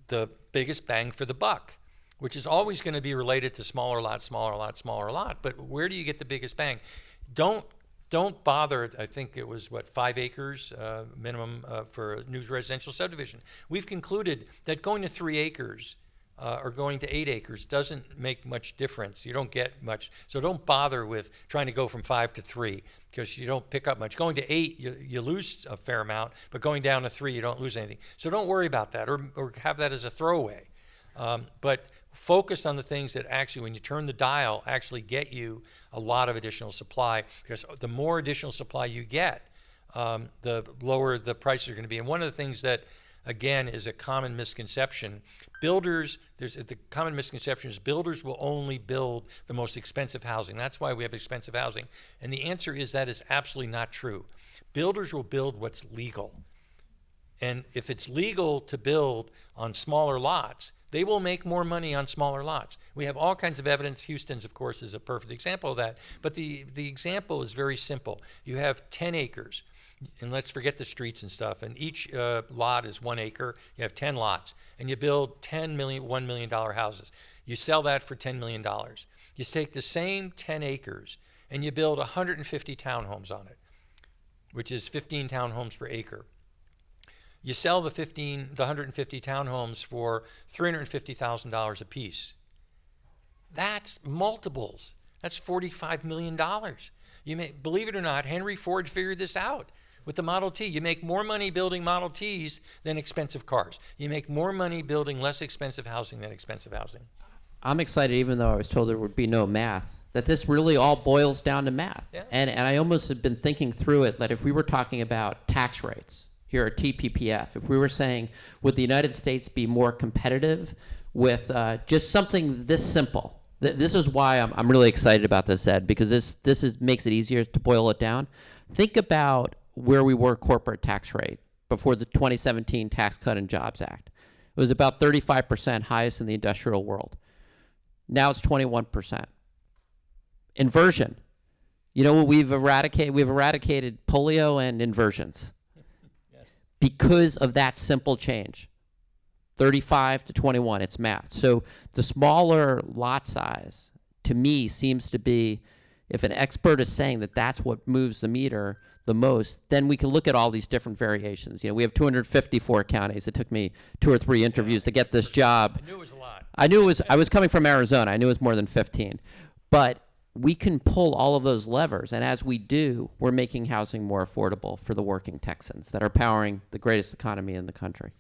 Speaker 3: the biggest bang for the buck, which is always going to be related to smaller lot, smaller lot, smaller lot. But where do you get the biggest bang? Don't bother. I think it was 5 acres minimum for a new residential subdivision. We've concluded that going to 3 acres or going to 8 acres doesn't make much difference. You don't get much. So don't bother with trying to go from 5 to 3 because you don't pick up much. Going to 8, you lose a fair amount, but going down to 3, you don't lose anything. So don't worry about that or have that as a throwaway. But focus on the things that actually, when you turn the dial, actually get you a lot of additional supply, because the more additional supply you get, the lower the prices are going to be. And one of the things that, again, is a common misconception, the common misconception is builders will only build the most expensive housing. That's why we have expensive housing. And the answer is that is absolutely not true. Builders will build what's legal. And if it's legal to build on smaller lots, they will make more money on smaller lots. We have all kinds of evidence. Houston's, of course, is a perfect example of that. But the example is very simple. You have 10 acres, and let's forget the streets and stuff, and each lot is 1 acre. You have 10 lots, and you build $1 million houses. You sell that for $10 million. You take the same 10 acres, and you build 150 townhomes on it, which is 15 townhomes per acre. You sell the 150 townhomes for $350,000 a piece. That's multiples. That's $45 million. Believe it or not, Henry Ford figured this out with the Model T. You make more money building Model Ts than expensive cars. You make more money building less expensive housing than expensive housing.
Speaker 2: I'm excited, even though I was told there would be no math, that this really all boils down to math.
Speaker 3: Yeah.
Speaker 2: And I almost have been thinking through it, that if we were talking about tax rates, here at TPPF, if we were saying, would the United States be more competitive with just something this simple? This is why I'm really excited about this, Ed, because this makes it easier to boil it down. Think about where we were corporate tax rate before the 2017 Tax Cut and Jobs Act. It was about 35%, highest in the industrial world. Now it's 21%. Inversion. You know what we've eradicated? We've eradicated polio and inversions. Because of that simple change, 35 to 21, it's math. So the smaller lot size, to me, seems to be, if an expert is saying that that's what moves the meter the most, then we can look at all these different variations. You know, we have 254 counties. It took me 2 or 3 interviews to get this job.
Speaker 3: I knew it was a lot.
Speaker 2: I was coming from Arizona. I knew it was more than 15. But we can pull all of those levers, and as we do, we're making housing more affordable for the working Texans that are powering the greatest economy in the country.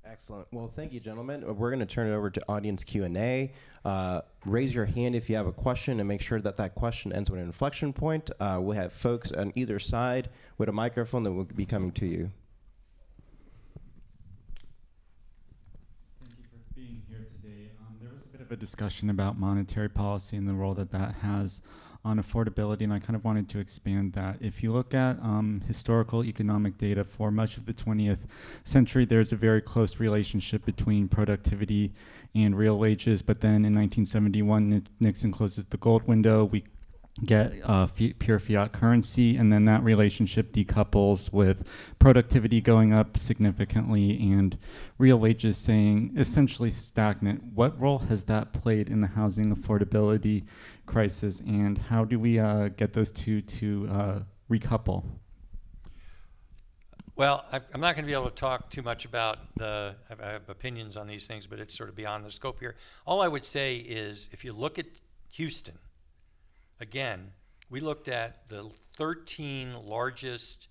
Speaker 1: Excellent. Well, thank you, gentlemen. We're going to turn it over to audience Q&A. Raise your hand if you have a question, and make sure that question ends with an inflection point. We'll have folks on either side with a microphone that will be coming to you.
Speaker 4: Of a discussion about monetary policy and the role that has on affordability, and I kind of wanted to expand that. If you look at historical economic data for much of the 20th century, there's a very close relationship between productivity and real wages, but then in 1971, Nixon closes the gold window. We get pure fiat currency, and then that relationship decouples with productivity going up significantly and real wages staying essentially stagnant. What role has that played in the housing affordability crisis, and how do we get those two to recouple?
Speaker 3: Well, I'm not going to be able to talk too much about I have opinions on these things, but it's sort of beyond the scope here. All I would say is, if you look at Houston, again, we looked at the 13 largest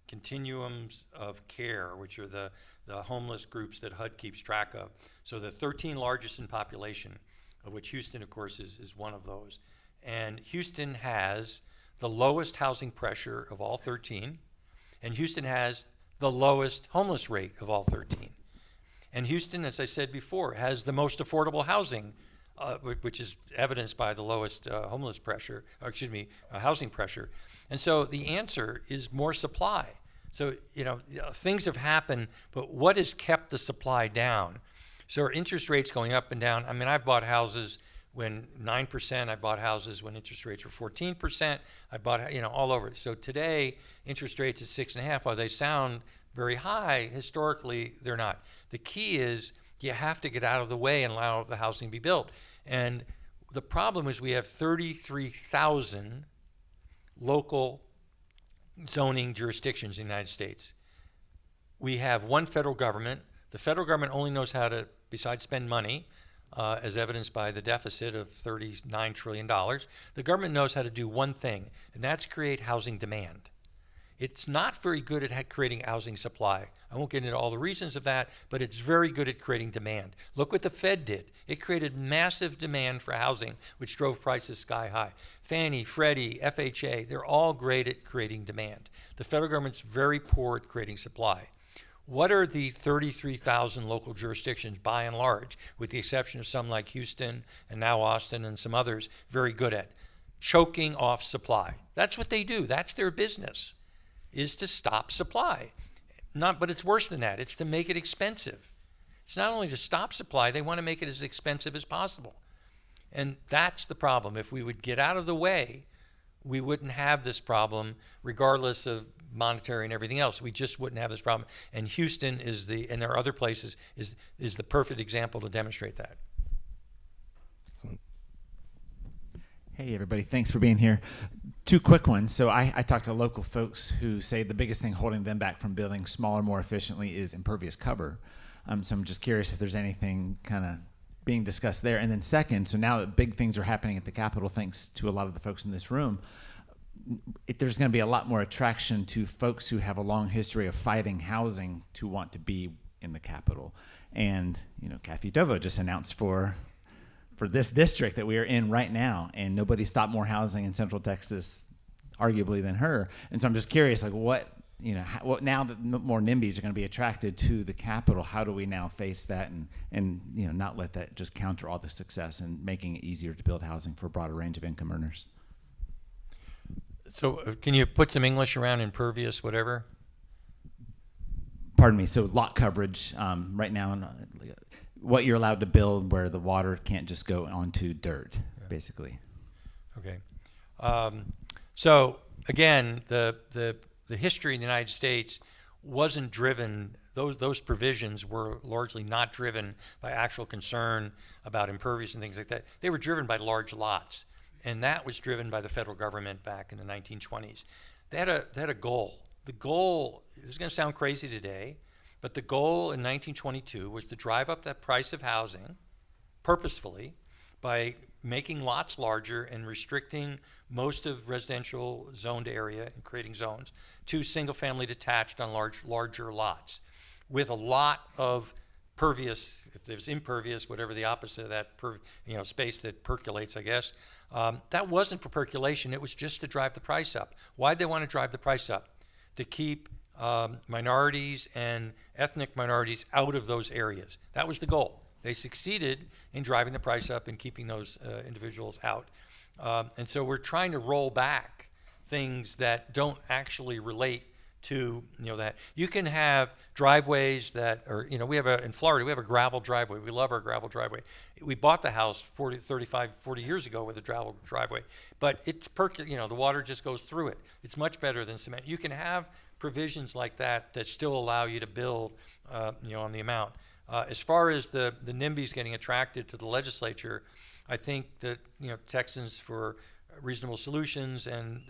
Speaker 3: continuums of care, which are the homeless groups that HUD keeps track of. So the 13 largest in population. of which Houston, of course, is one of those. And Houston has the lowest housing pressure of all 13, and Houston has the lowest homeless rate of all 13. And Houston, as I said before, has the most affordable housing, which is evidenced by the lowest housing pressure. And so the answer is more supply. So, things have happened, but what has kept the supply down? So are interest rates going up and down? I mean, I've bought houses when 9%, I bought houses when interest rates were 14%, I bought, all over. So today, interest rates at 6.5%, while they sound very high, historically, they're not. The key is you have to get out of the way and allow the housing to be built. And the problem is we have 33,000 local zoning jurisdictions in the United States. We have one federal government. The federal government only knows how to, besides spend money, as evidenced by the deficit of $39 trillion, the government knows how to do one thing, and that's create housing demand. It's not very good at creating housing supply. I won't get into all the reasons of that, but it's very good at creating demand. Look what the Fed did. It created massive demand for housing, which drove prices sky high. Fannie, Freddie, FHA, they're all great at creating demand. The federal government's very poor at creating supply. What are the 33,000 local jurisdictions, by and large, with the exception of some like Houston and now Austin and some others, very good at? Choking off supply. That's what they do. That's their business, is to stop supply. But it's worse than that. It's to make it expensive. It's not only to stop supply, they want to make it as expensive as possible. And that's the problem. If we would get out of the way, we wouldn't have this problem, regardless of monetary and everything else. We just wouldn't have this problem. And Houston and there are other places, is the perfect example to demonstrate that.
Speaker 5: Hey everybody, thanks for being here. Two quick ones. So I talked to local folks who say the biggest thing holding them back from building smaller, more efficiently is impervious cover. So I'm just curious if there's anything kind of being discussed there. And then second, so now that big things are happening at the Capitol, thanks to a lot of the folks in this room, there's going to be a lot more attraction to folks who have a long history of fighting housing to want to be in the Capitol. And, Kathy Dovo just announced for this district that we are in right now, and nobody stopped more housing in Central Texas, arguably, than her. And so I'm just curious, like, what now that more NIMBYs are going to be attracted to the Capitol, how do we now face that and not let that just counter all the success and making it easier to build housing for a broader range of income earners?
Speaker 3: So can you put some English around impervious, whatever?
Speaker 5: Pardon me. So lot coverage right now, what you're allowed to build where the water can't just go onto dirt, basically.
Speaker 3: Okay. So again, the history in the United States wasn't driven. Those provisions were largely not driven by actual concern about impervious and things like that. They were driven by large lots. And that was driven by the federal government back in the 1920s. They had a goal. The goal, this is going to sound crazy today, but the goal in 1922 was to drive up the price of housing purposefully by making lots larger and restricting most of residential zoned area and creating zones to single-family detached on larger lots with a lot of pervious, if there's impervious, whatever the opposite of that, space that percolates, I guess. That wasn't for percolation. It was just to drive the price up. Why'd they want to drive the price up? To keep minorities and ethnic minorities out of those areas. That was the goal. They succeeded in driving the price up and keeping those individuals out. And so we're trying to roll back things that don't actually relate to that. You can have driveways that are, in Florida, we have a gravel driveway. We love our gravel driveway. We bought the house 40 years ago with a gravel driveway, but it's the water just goes through it. It's much better than cement. You can have provisions like that that still allow you to build, on the amount. As far as the NIMBYs getting attracted to the legislature, I think that, Texans for Reasonable Solutions and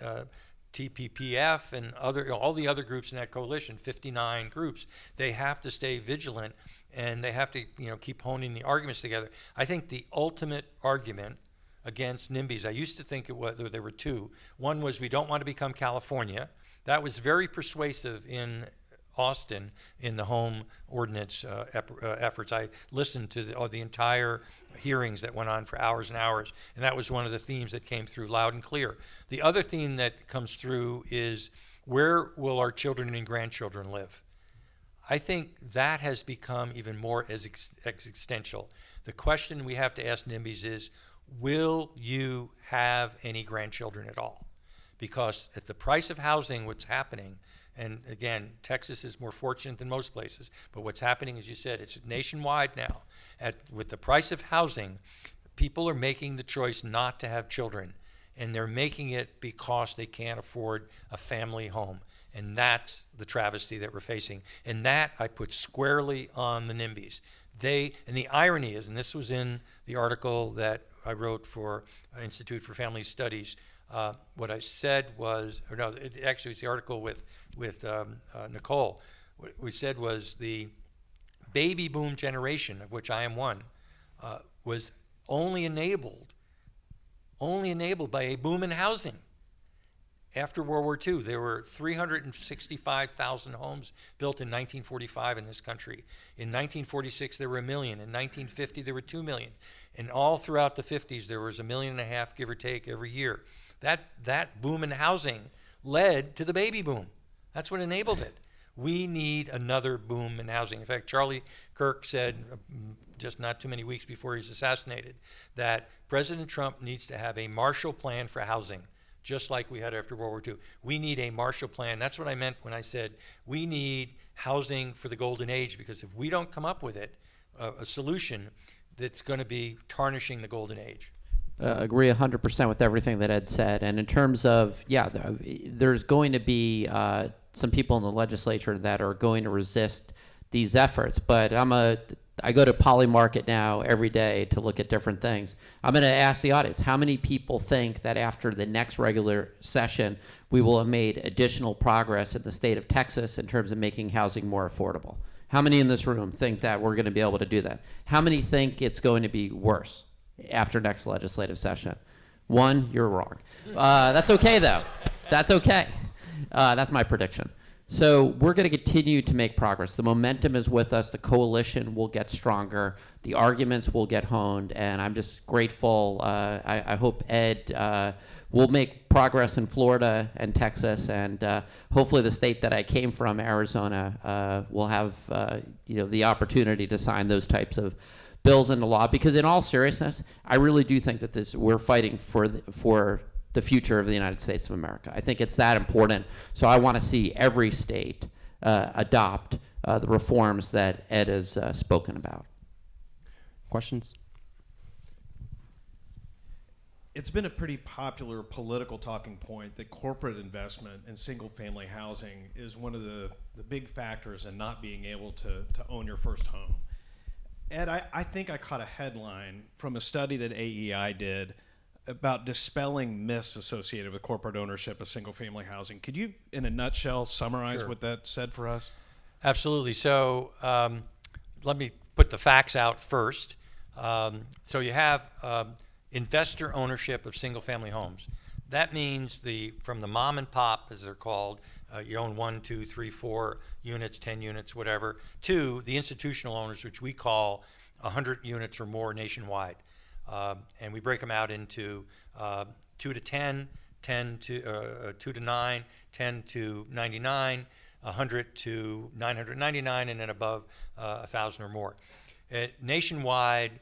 Speaker 3: TPPF and all the other groups in that coalition, 59 groups, they have to stay vigilant and they have to keep honing the arguments together. I think the ultimate argument against NIMBYs, I used to think there were two. One was we don't want to become California. That was very persuasive in Austin in the home ordinance efforts. I listened to the entire hearings that went on for hours and hours, and that was one of the themes that came through loud and clear. The other theme that comes through is, where will our children and grandchildren live? I think that has become even more existential. The question we have to ask NIMBYs is, will you have any grandchildren at all? Because at the price of housing, what's happening, and again, Texas is more fortunate than most places, but what's happening, as you said, it's nationwide now. With the price of housing, people are making the choice not to have children, and they're making it because they can't afford a family home. And that's the travesty that we're facing. And that I put squarely on the NIMBYs. And the irony is, and this was in the article that I wrote for Institute for Family Studies, what I said was, or no, actually it's the article with Nicole. What we said was the baby boom generation, of which I am one, was only enabled by a boom in housing. After World War II, there were 365,000 homes built in 1945 in this country. In 1946, there were 1 million. In 1950, there were 2 million. And all throughout the 50s, there was 1.5 million, give or take, every year. That boom in housing led to the baby boom. That's what enabled it. We need another boom in housing. In fact, Charlie Kirk said just not too many weeks before he was assassinated that President Trump needs to have a Marshall Plan for housing, just like we had after World War II. We need a Marshall Plan. That's what I meant when I said we need housing for the golden age, because if we don't come up with it, a solution, that's going to be tarnishing the golden age.
Speaker 2: Agree 100% with everything that Ed said. And in terms of, there's going to be some people in the legislature that are going to resist these efforts. But I go to Poly Market now every day to look at different things. I'm going to ask the audience, how many people think that after the next regular session, we will have made additional progress in the state of Texas in terms of making housing more affordable? How many in this room think that we're going to be able to do that? How many think it's going to be worse after next legislative session? One, you're wrong. That's okay, though. That's okay. That's my prediction. So we're going to continue to make progress. The momentum is with us. The coalition will get stronger. The arguments will get honed. And I'm just grateful. I hope Ed will make progress in Florida and Texas. And hopefully the state that I came from, Arizona, will have the opportunity to sign those types of bills into law. Because in all seriousness, I really do think that we're fighting for the future of the United States of America. I think it's that important. So I want to see every state adopt the reforms that Ed has spoken about.
Speaker 1: Questions?
Speaker 6: It's been a pretty popular political talking point that corporate investment in single-family housing is one of the big factors in not being able to own your first home. Ed, I think I caught a headline from a study that AEI did about dispelling myths associated with corporate ownership of single-family housing. Could you, in a nutshell, summarize what that said for us?
Speaker 3: Absolutely. So let me put the facts out first. So you have investor ownership of single-family homes. That means from the mom and pop, as they're called, you own 1, 2, 3, 4 units, 10 units, whatever, to the institutional owners, which we call 100 units or more nationwide. And we break them out into 2 to 10, 10 to 2 to 9, 10 to 99, 100 to 999, and then above 1,000 or more. Nationwide,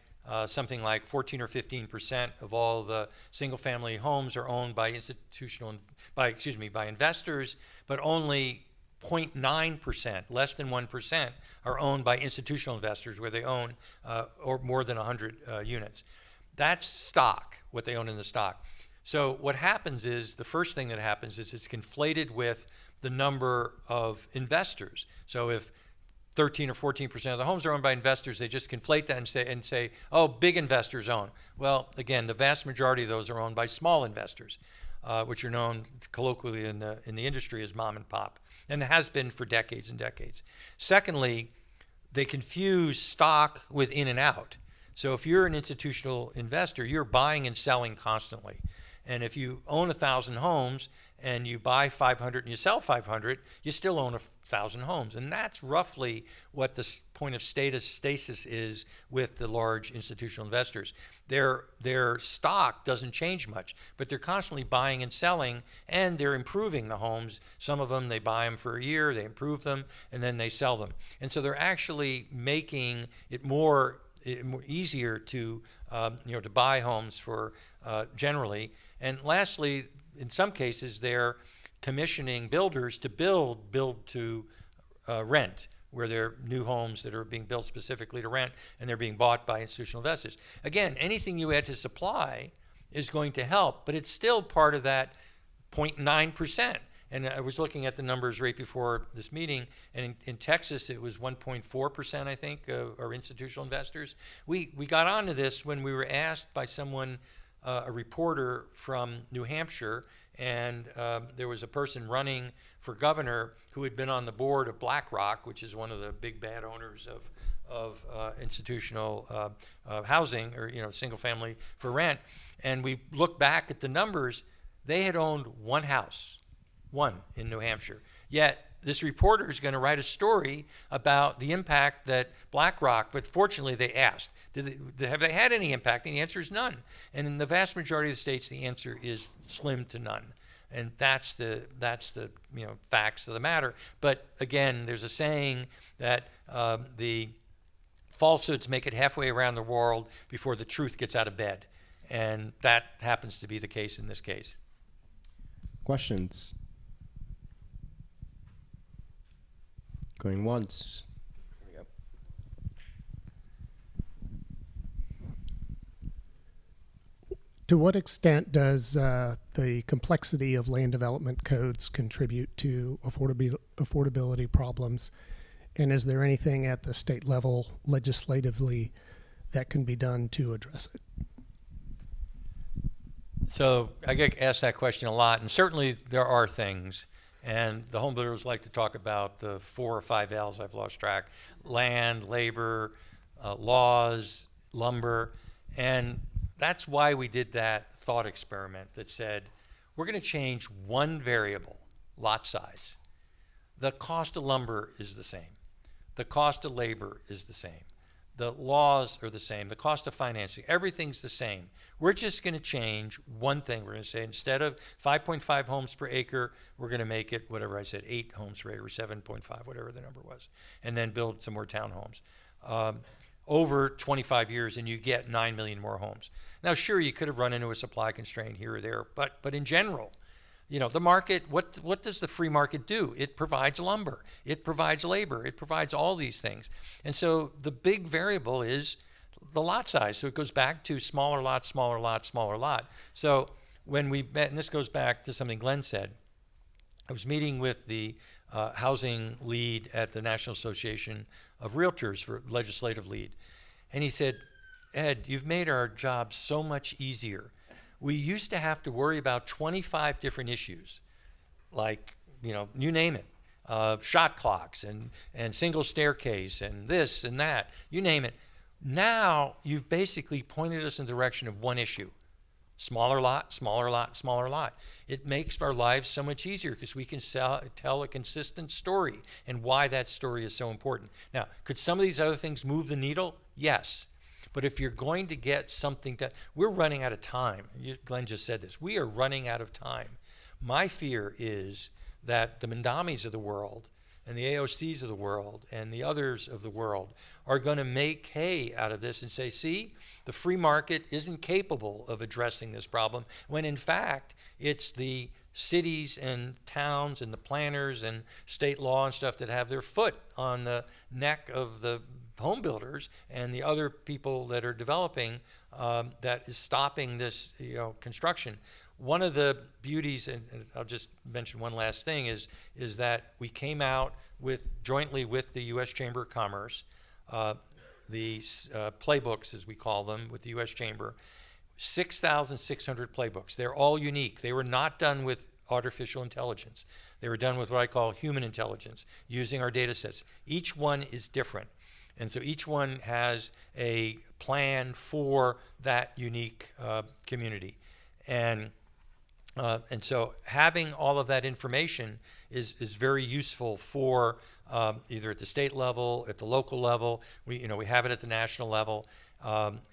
Speaker 3: something like 14 or 15% of all the single-family homes are owned by by investors, but only 0.9%, less than 1%, are owned by institutional investors, where they own or more than 100 units. That's stock, what they own in the stock. So what happens is, the first thing that happens is it's conflated with the number of investors. So if 13 or 14% of the homes are owned by investors, they just conflate that and say, oh, big investors own. Well, again, the vast majority of those are owned by small investors, which are known colloquially in the industry as mom and pop, and it has been for decades and decades. Secondly, they confuse stock with in and out. So if you're an institutional investor, you're buying and selling constantly. And if you own 1,000 homes and you buy 500 and you sell 500, you still own 1,000 homes. And that's roughly what the point of stasis is with the large institutional investors. Their stock doesn't change much, but they're constantly buying and selling, and they're improving the homes. Some of them, they buy them for a year, they improve them, and then they sell them. And so they're actually making it more easier to to buy homes for generally. And lastly, in some cases, they're commissioning builders to build to rent, where they're new homes that are being built specifically to rent, and they're being bought by institutional investors. Again, anything you add to supply is going to help, but it's still part of that 0.9%. And I was looking at the numbers right before this meeting, and in Texas it was 1.4%, I think, are institutional investors. We got onto this when we were asked by someone, a reporter from New Hampshire, and there was a person running for governor who had been on the board of BlackRock, which is one of the big bad owners of institutional housing, or single family for rent. And we looked back at the numbers. They had owned one house, one in New Hampshire. Yet this reporter is going to write a story about the impact that BlackRock, but fortunately they asked, have they had any impact? And the answer is none. And in the vast majority of the states, the answer is slim to none. And that's the facts of the matter. But again, there's a saying that the falsehoods make it halfway around the world before the truth gets out of bed. And that happens to be the case in this case.
Speaker 1: Questions? Going once. There we go.
Speaker 7: To what extent does the complexity of land development codes contribute to affordability problems? And is there anything at the state level legislatively that can be done to address it?
Speaker 3: So I get asked that question a lot, and certainly there are things. And the home builders like to talk about the 4 or 5 L's, I've lost track: land, labor, laws, lumber. And that's why we did that thought experiment that said, we're going to change one variable, lot size. The cost of lumber is the same. The cost of labor is the same. The laws are the same. The cost of financing, everything's the same. We're just going to change one thing. We're going to say, instead of 5.5 homes per acre, we're going to make it, whatever I said, 8 homes per acre, 7.5, whatever the number was, and then build some more townhomes. Over 25 years, and you get 9 million more homes. Now, sure, you could have run into a supply constraint here or there, but in general, the market, what does the free market do? It provides lumber, it provides labor, it provides all these things. And so the big variable is the lot size. So it goes back to smaller lot, smaller lot, smaller lot. So when we met, and this goes back to something Glenn said, I was meeting with the housing lead at the National Association of Realtors, for legislative lead. And he said, Ed, you've made our job so much easier. We used to have to worry about 25 different issues, like, you name it, shot clocks and single staircase and this and that, you name it. Now you've basically pointed us in the direction of one issue: smaller lot, smaller lot, smaller lot. It makes our lives so much easier because we can tell a consistent story and why that story is so important. Now, could some of these other things move the needle? Yes. But if you're going to get something that, we're running out of time. Glenn just said this. We are running out of time. My fear is that the Mandamis of the world and the AOCs of the world and the others of the world are going to make hay out of this and say, see, the free market isn't capable of addressing this problem, when in fact it's the cities and towns and the planners and state law and stuff that have their foot on the neck of the home builders and the other people that are developing that is stopping this construction. One of the beauties, and I'll just mention one last thing, is that we came out jointly with the U.S. Chamber of Commerce, the playbooks, as we call them, with the U.S. Chamber, 6,600 playbooks. They're all unique. They were not done with artificial intelligence. They were done with what I call human intelligence, using our data sets. Each one is different. And so each one has a plan for that unique community. And And so having all of that information is very useful for either at the state level, at the local level. We have it at the national level.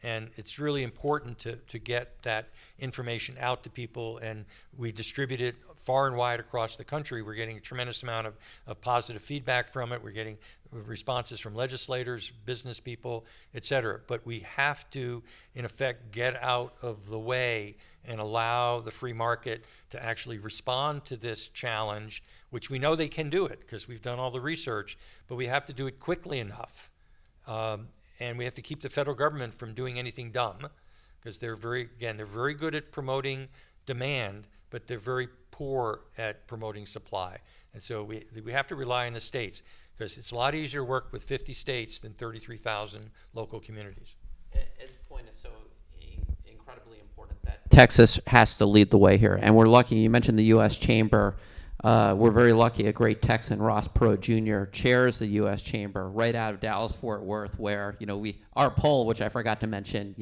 Speaker 3: And it's really important to get that information out to people, and we distribute it far and wide across the country. We're getting a tremendous amount of positive feedback from it. We're getting responses from legislators, business people, et cetera. But we have to, in effect, get out of the way and allow the free market to actually respond to this challenge, which we know they can do it because we've done all the research, but we have to do it quickly enough. And we have to keep the federal government from doing anything dumb, because they're very good at promoting demand, but they're very poor at promoting supply. And so we have to rely on the states, because it's a lot easier to work with 50 states than 33,000 local communities.
Speaker 2: Ed's point is so incredibly important that Texas has to lead the way here. And we're lucky. You mentioned the U.S. Chamber. We're very lucky. A great Texan, Ross Perot Jr., chairs the U.S. Chamber right out of Dallas-Fort Worth, where our poll, which I forgot to mention,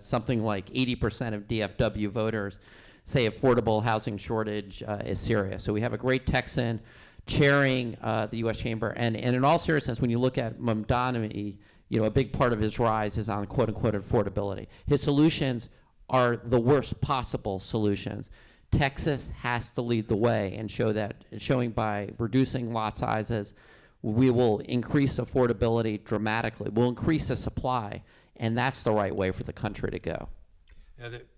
Speaker 2: something like 80% of DFW voters say affordable housing shortage is serious. So we have a great Texan chairing the U.S. Chamber, and in all seriousness, when you look at Mamdani, a big part of his rise is on quote-unquote affordability. His solutions are the worst possible solutions. Texas has to lead the way and showing by reducing lot sizes, we will increase affordability dramatically. We'll increase the supply, and that's the right way for the country to go.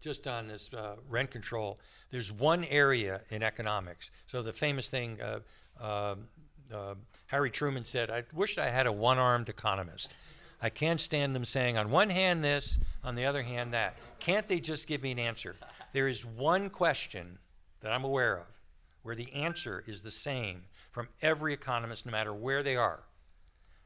Speaker 3: Just on this rent control, there's one area in economics. So the famous thing, Harry Truman said, "I wish I had a one-armed economist. I can't stand them saying on one hand this, on the other hand that. Can't they just give me an answer?" There is one question that I'm aware of where the answer is the same from every economist, no matter where they are.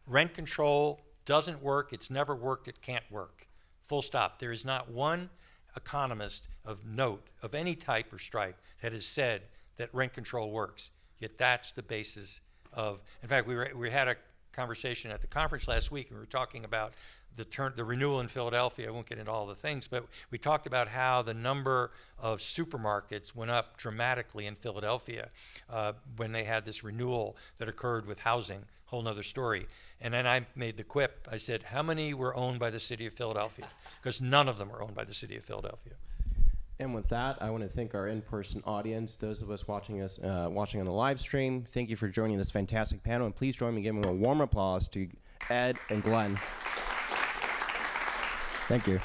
Speaker 3: Rent control doesn't work. It's never worked. It can't work. Full stop. There is not one economist of note of any type or stripe that has said that rent control works. Yet that's the basis of, in fact, we had a conversation at the conference last week, and we were talking about the renewal in Philadelphia. I won't get into all the things, but we talked about how the number of supermarkets went up dramatically in Philadelphia when they had this renewal that occurred with housing. Whole nother story. And then I made the quip. I said, how many were owned by the city of Philadelphia? Because none of them were owned by the city of Philadelphia.
Speaker 1: And with that, I want to thank our in-person audience, those of us watching on the live stream. Thank you for joining this fantastic panel, and please join me in giving a warm applause to Ed and Glenn. Thank you.